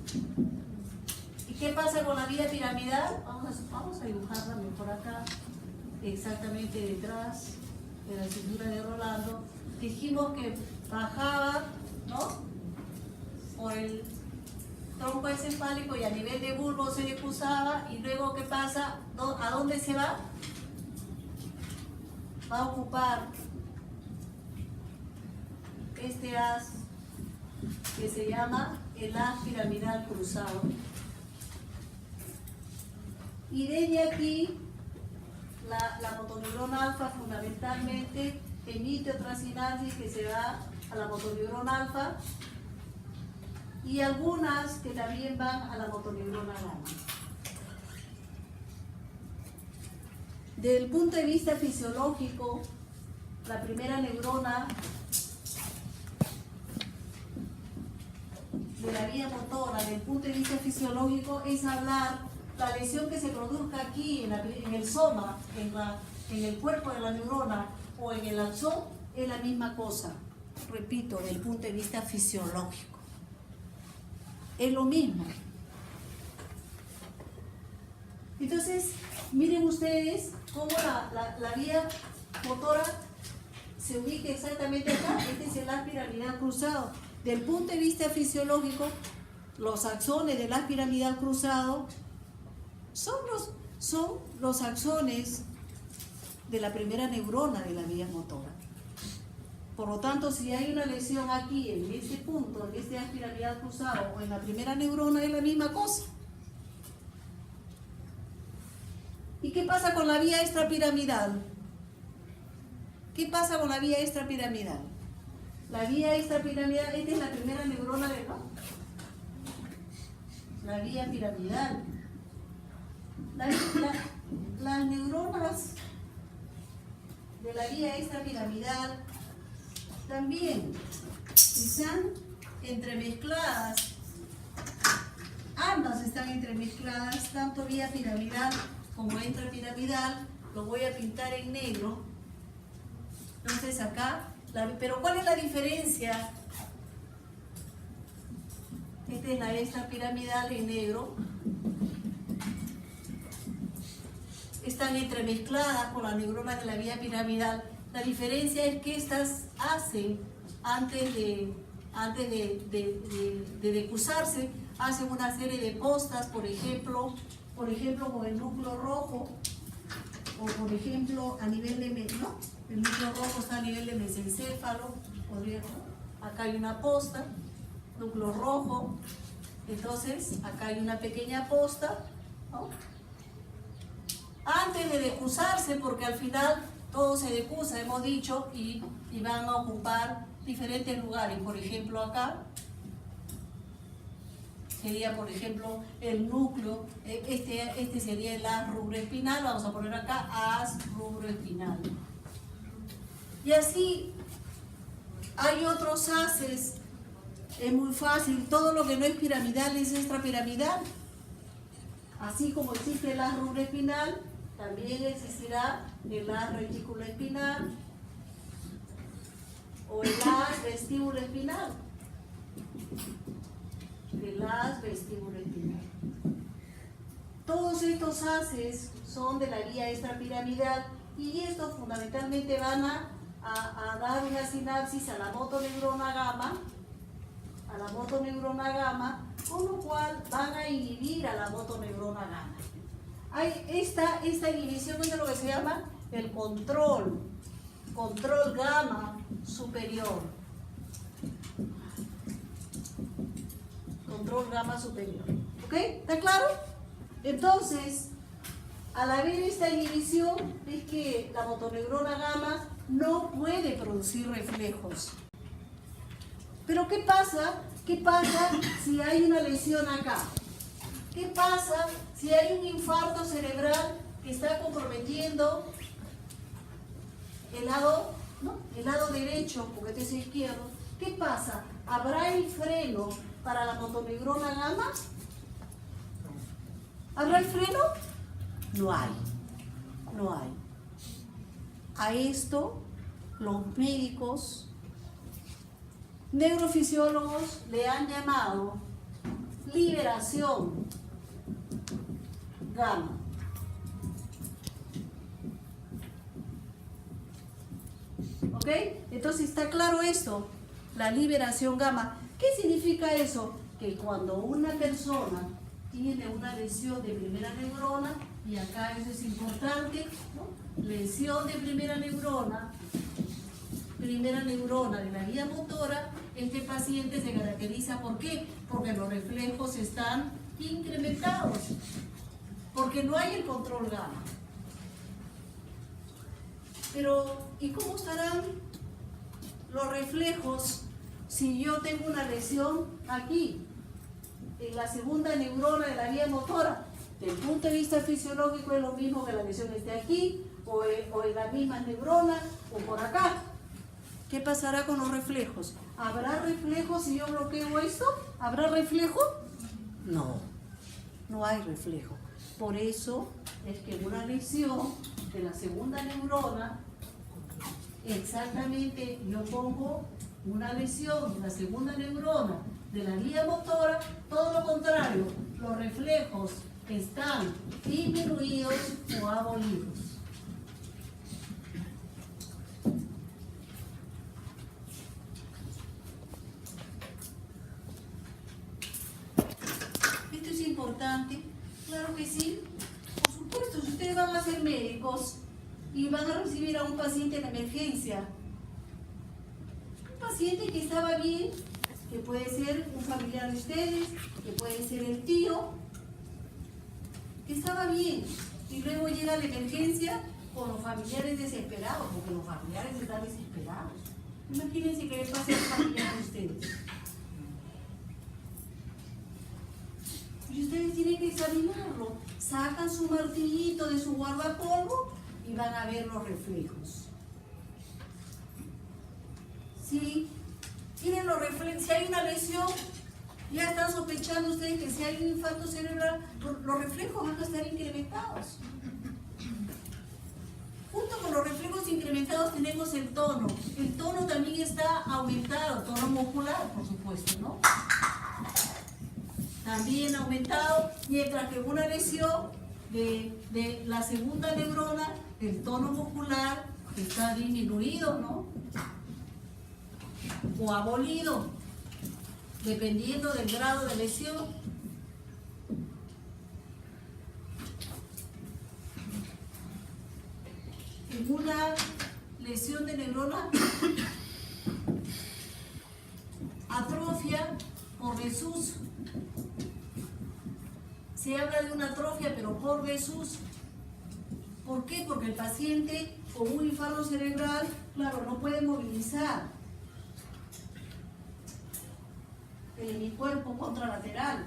¿Y qué pasa con la vía piramidal? Vamos a dibujarla mejor acá, exactamente detrás de la cintura de Rolando. Dijimos que bajaba, ¿no?, por el tronco encefálico y a nivel de bulbo se decusaba, y luego ¿qué pasa? ¿A dónde se va? Va a ocupar este haz que se llama el haz piramidal cruzado. Y desde aquí la motoneurona alfa fundamentalmente emite otra sinapsis que se va a la motoneurona alfa, y algunas que también van a la motoneurona gamma. Desde el punto de vista fisiológico, la primera neurona de la vía motora, desde el punto de vista fisiológico, es hablar la lesión que se produzca aquí en el soma, en el cuerpo de la neurona o en el axón, es la misma cosa. Repito, desde el punto de vista fisiológico, es lo mismo. Entonces, miren ustedes cómo la vía motora se ubica exactamente acá. Este es el haz piramidal cruzado. Desde el punto de vista fisiológico, los axones del haz piramidal cruzado son los axones de la primera neurona de la vía motora. Por lo tanto, si hay una lesión aquí, en este punto, en este haz piramidal cruzado o en la primera neurona, es la misma cosa. ¿Y qué pasa con la vía extrapiramidal? ¿Qué pasa con la vía extrapiramidal? La vía extrapiramidal, esta es la primera neurona de la vía piramidal. Las neuronas de la vía extrapiramidal también están entremezcladas. Ambas están entremezcladas, tanto vía piramidal como extrapiramidal. Lo voy a pintar en negro. Entonces acá, pero ¿cuál es la diferencia? Esta es la extrapiramidal en negro. Están entremezcladas con las neuronas de la vía piramidal. La diferencia es que estas hacen, antes de decusarse, hacen una serie de postas, por ejemplo con el núcleo rojo, o por ejemplo a nivel de el núcleo rojo está a nivel de mesencéfalo, acá hay una posta, núcleo rojo, entonces acá hay una pequeña posta, ¿no?, antes de decusarse, porque al final todo se decusa, hemos dicho, y van a ocupar diferentes lugares. Por ejemplo, acá sería, por ejemplo, el núcleo, este sería el haz rubroespinal, vamos a poner acá haz rubroespinal. Y así hay otros haces, es muy fácil, todo lo que no es piramidal es extrapiramidal. Así como existe el haz rubroespinal, también existirá el haz reticuloespinal o el haz vestíbuloespinal. El haz vestíbuloespinal. Todos estos haces son de la vía extrapiramidal y estos fundamentalmente van a dar una sinapsis a la motoneurona gamma, con lo cual van a inhibir a la motoneurona gamma. Esta inhibición es de lo que se llama el control gamma superior. Control gamma superior. ¿Ok? ¿Está claro? Entonces, al haber esta inhibición, es que la motoneurona gamma no puede producir reflejos. Pero ¿qué pasa? ¿Qué pasa si hay una lesión acá? ¿Qué pasa si hay un infarto cerebral que está comprometiendo el lado derecho, porque este es izquierdo? ¿Qué pasa? ¿Habrá el freno para la motoneurona gamma? ¿Habrá el freno? No hay. No hay. A esto los médicos neurofisiólogos le han llamado liberación gamma. ¿Ok? Entonces está claro esto, la liberación gamma. ¿Qué significa eso? Que cuando una persona tiene una lesión de primera neurona, y acá eso es importante, ¿no? Lesión de primera neurona de la vía motora, este paciente se caracteriza, ¿por qué? Porque los reflejos están incrementados, porque no hay el control gamma. Pero, ¿y cómo estarán los reflejos si yo tengo una lesión aquí, en la segunda neurona de la vía motora? Desde el punto de vista fisiológico es lo mismo que la lesión esté aquí, o en la misma neurona, o por acá. ¿Qué pasará con los reflejos? ¿Habrá reflejos si yo bloqueo esto? ¿Habrá reflejo? No, no hay reflejo. Por eso es que una lesión de la segunda neurona, exactamente yo pongo una lesión de la segunda neurona de la vía motora, todo lo contrario, los reflejos están disminuidos o abolidos. ¿Esto es importante? Claro que sí. Por supuesto, si ustedes van a ser médicos y van a recibir a un paciente en emergencia, un paciente que estaba bien, que puede ser un familiar de ustedes, que puede ser el tío, que estaba bien, y luego llega la emergencia con los familiares desesperados, porque los familiares están desesperados. Imagínense que le pase a un familiar de ustedes. Y ustedes tienen que examinarlo. Sacan su martillito de su guardapolvo y van a ver los reflejos. Si tienen los reflejos, si hay una lesión, ya están sospechando ustedes que si hay un infarto cerebral, los reflejos van a estar incrementados. Junto con los reflejos incrementados tenemos el tono. El tono también está aumentado, tono muscular, por supuesto, ¿no? También aumentado, mientras que una lesión de la segunda neurona, el tono muscular está disminuido, ¿no? O abolido, dependiendo del grado de lesión. En una lesión de neurona, atrofia por desuso. Se habla de una atrofia, pero por desuso. ¿Por qué? Porque el paciente con un infarto cerebral, claro, no puede movilizar el hemicuerpo contralateral,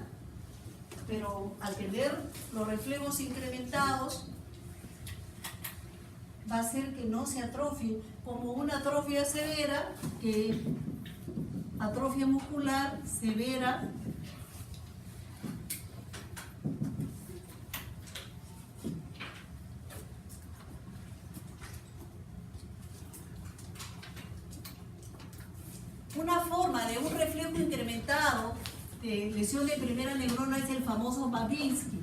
pero al tener los reflejos incrementados, va a hacer que no se atrofie, como una atrofia severa, que atrofia muscular severa, una forma de un reflejo incrementado de lesión de primera neurona es el famoso Babinski.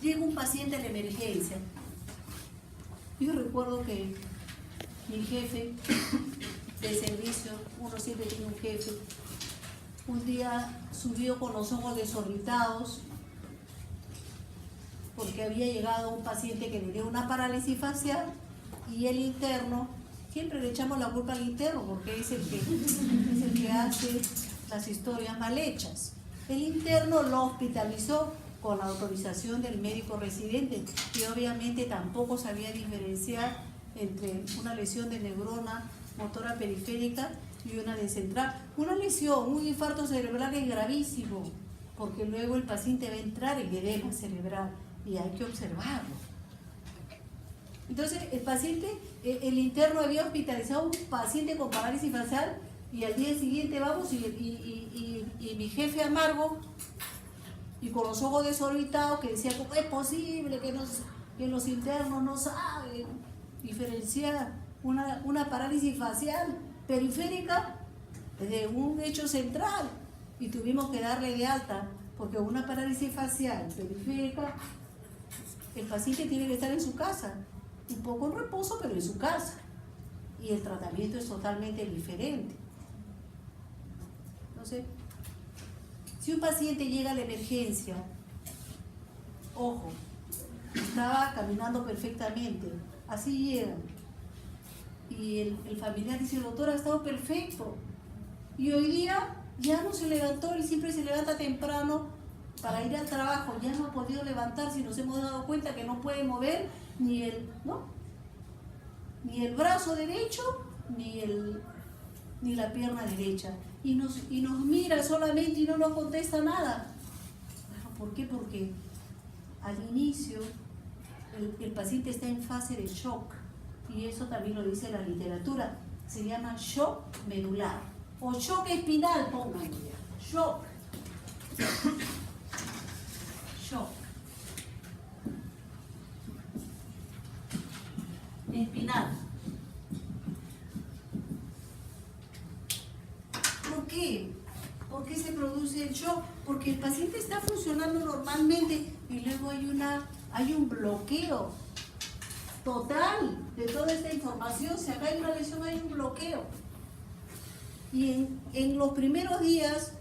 Llega un paciente a la emergencia. Yo recuerdo que mi jefe de servicio, uno siempre tiene un jefe, un día subió con los ojos desorbitados porque había llegado un paciente que le dio una parálisis facial y el interno, siempre le echamos la culpa al interno porque es el que hace las historias mal hechas. El interno lo hospitalizó con la autorización del médico residente y obviamente tampoco sabía diferenciar entre una lesión de neurona motora periférica y una descentral. Una lesión, un infarto cerebral es gravísimo, porque luego el paciente va a entrar en edema cerebral y hay que observarlo. Entonces, el paciente, el interno había hospitalizado a un paciente con parálisis facial y al día siguiente vamos y mi jefe amargo y con los ojos desorbitados que decía, ¿cómo es posible que los internos no saben diferenciar una parálisis facial periférica de un hecho central? Y tuvimos que darle de alta, porque una parálisis facial periférica, el paciente tiene que estar en su casa, un poco en reposo, pero en su casa. Y el tratamiento es totalmente diferente. Entonces, si un paciente llega a la emergencia, ojo, estaba caminando perfectamente, así llegan, y el familiar dice, doctor, ha estado perfecto, y hoy día ya no se levantó, él siempre se levanta temprano para ir al trabajo, ya no ha podido levantarse y nos hemos dado cuenta que no puede mover ni el brazo derecho ni la pierna derecha, y nos mira solamente y no nos contesta nada. ¿Por qué? Porque al inicio el paciente está en fase de shock, y eso también lo dice la literatura, se llama shock medular o shock espinal, pongan shock. Shock espinal. ¿Por qué? ¿Por qué se produce el shock? Porque el paciente está funcionando normalmente y luego hay un bloqueo total de toda esta información. Si acá hay una lesión, hay un bloqueo. Y en los primeros días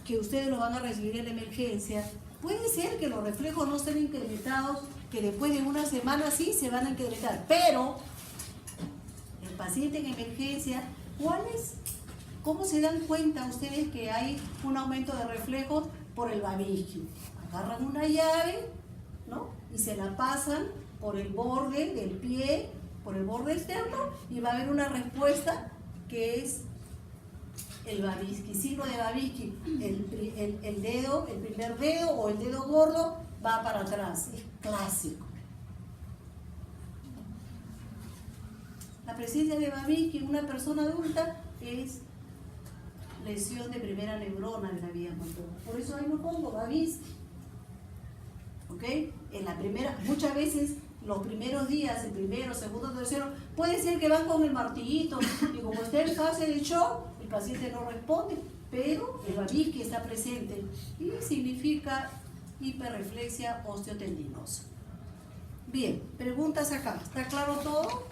que ustedes lo van a recibir en la emergencia, puede ser que los reflejos no estén incrementados, que después de una semana sí se van a incrementar, pero el paciente en emergencia, ¿cómo se dan cuenta ustedes que hay un aumento de reflejos? Por el Babinski. Agarran una llave, ¿no? Y se la pasan por el borde del pie, por el borde externo, y va a haber una respuesta que es el Babinski, signo de Babinski. El dedo, el primer dedo o el dedo gordo va para atrás, es clásico. La presencia de Babinski en una persona adulta es lesión de primera neurona de la vía motora. Por eso ahí lo pongo, Babinski. ¿Ok? En la primera, muchas veces los primeros días, el primero, segundo, tercero, puede ser que van con el martillito y como está en fase de shock, el paciente no responde, pero el Babinski está presente y significa hiperreflexia osteotendinosa. Bien, preguntas acá. ¿Está claro todo?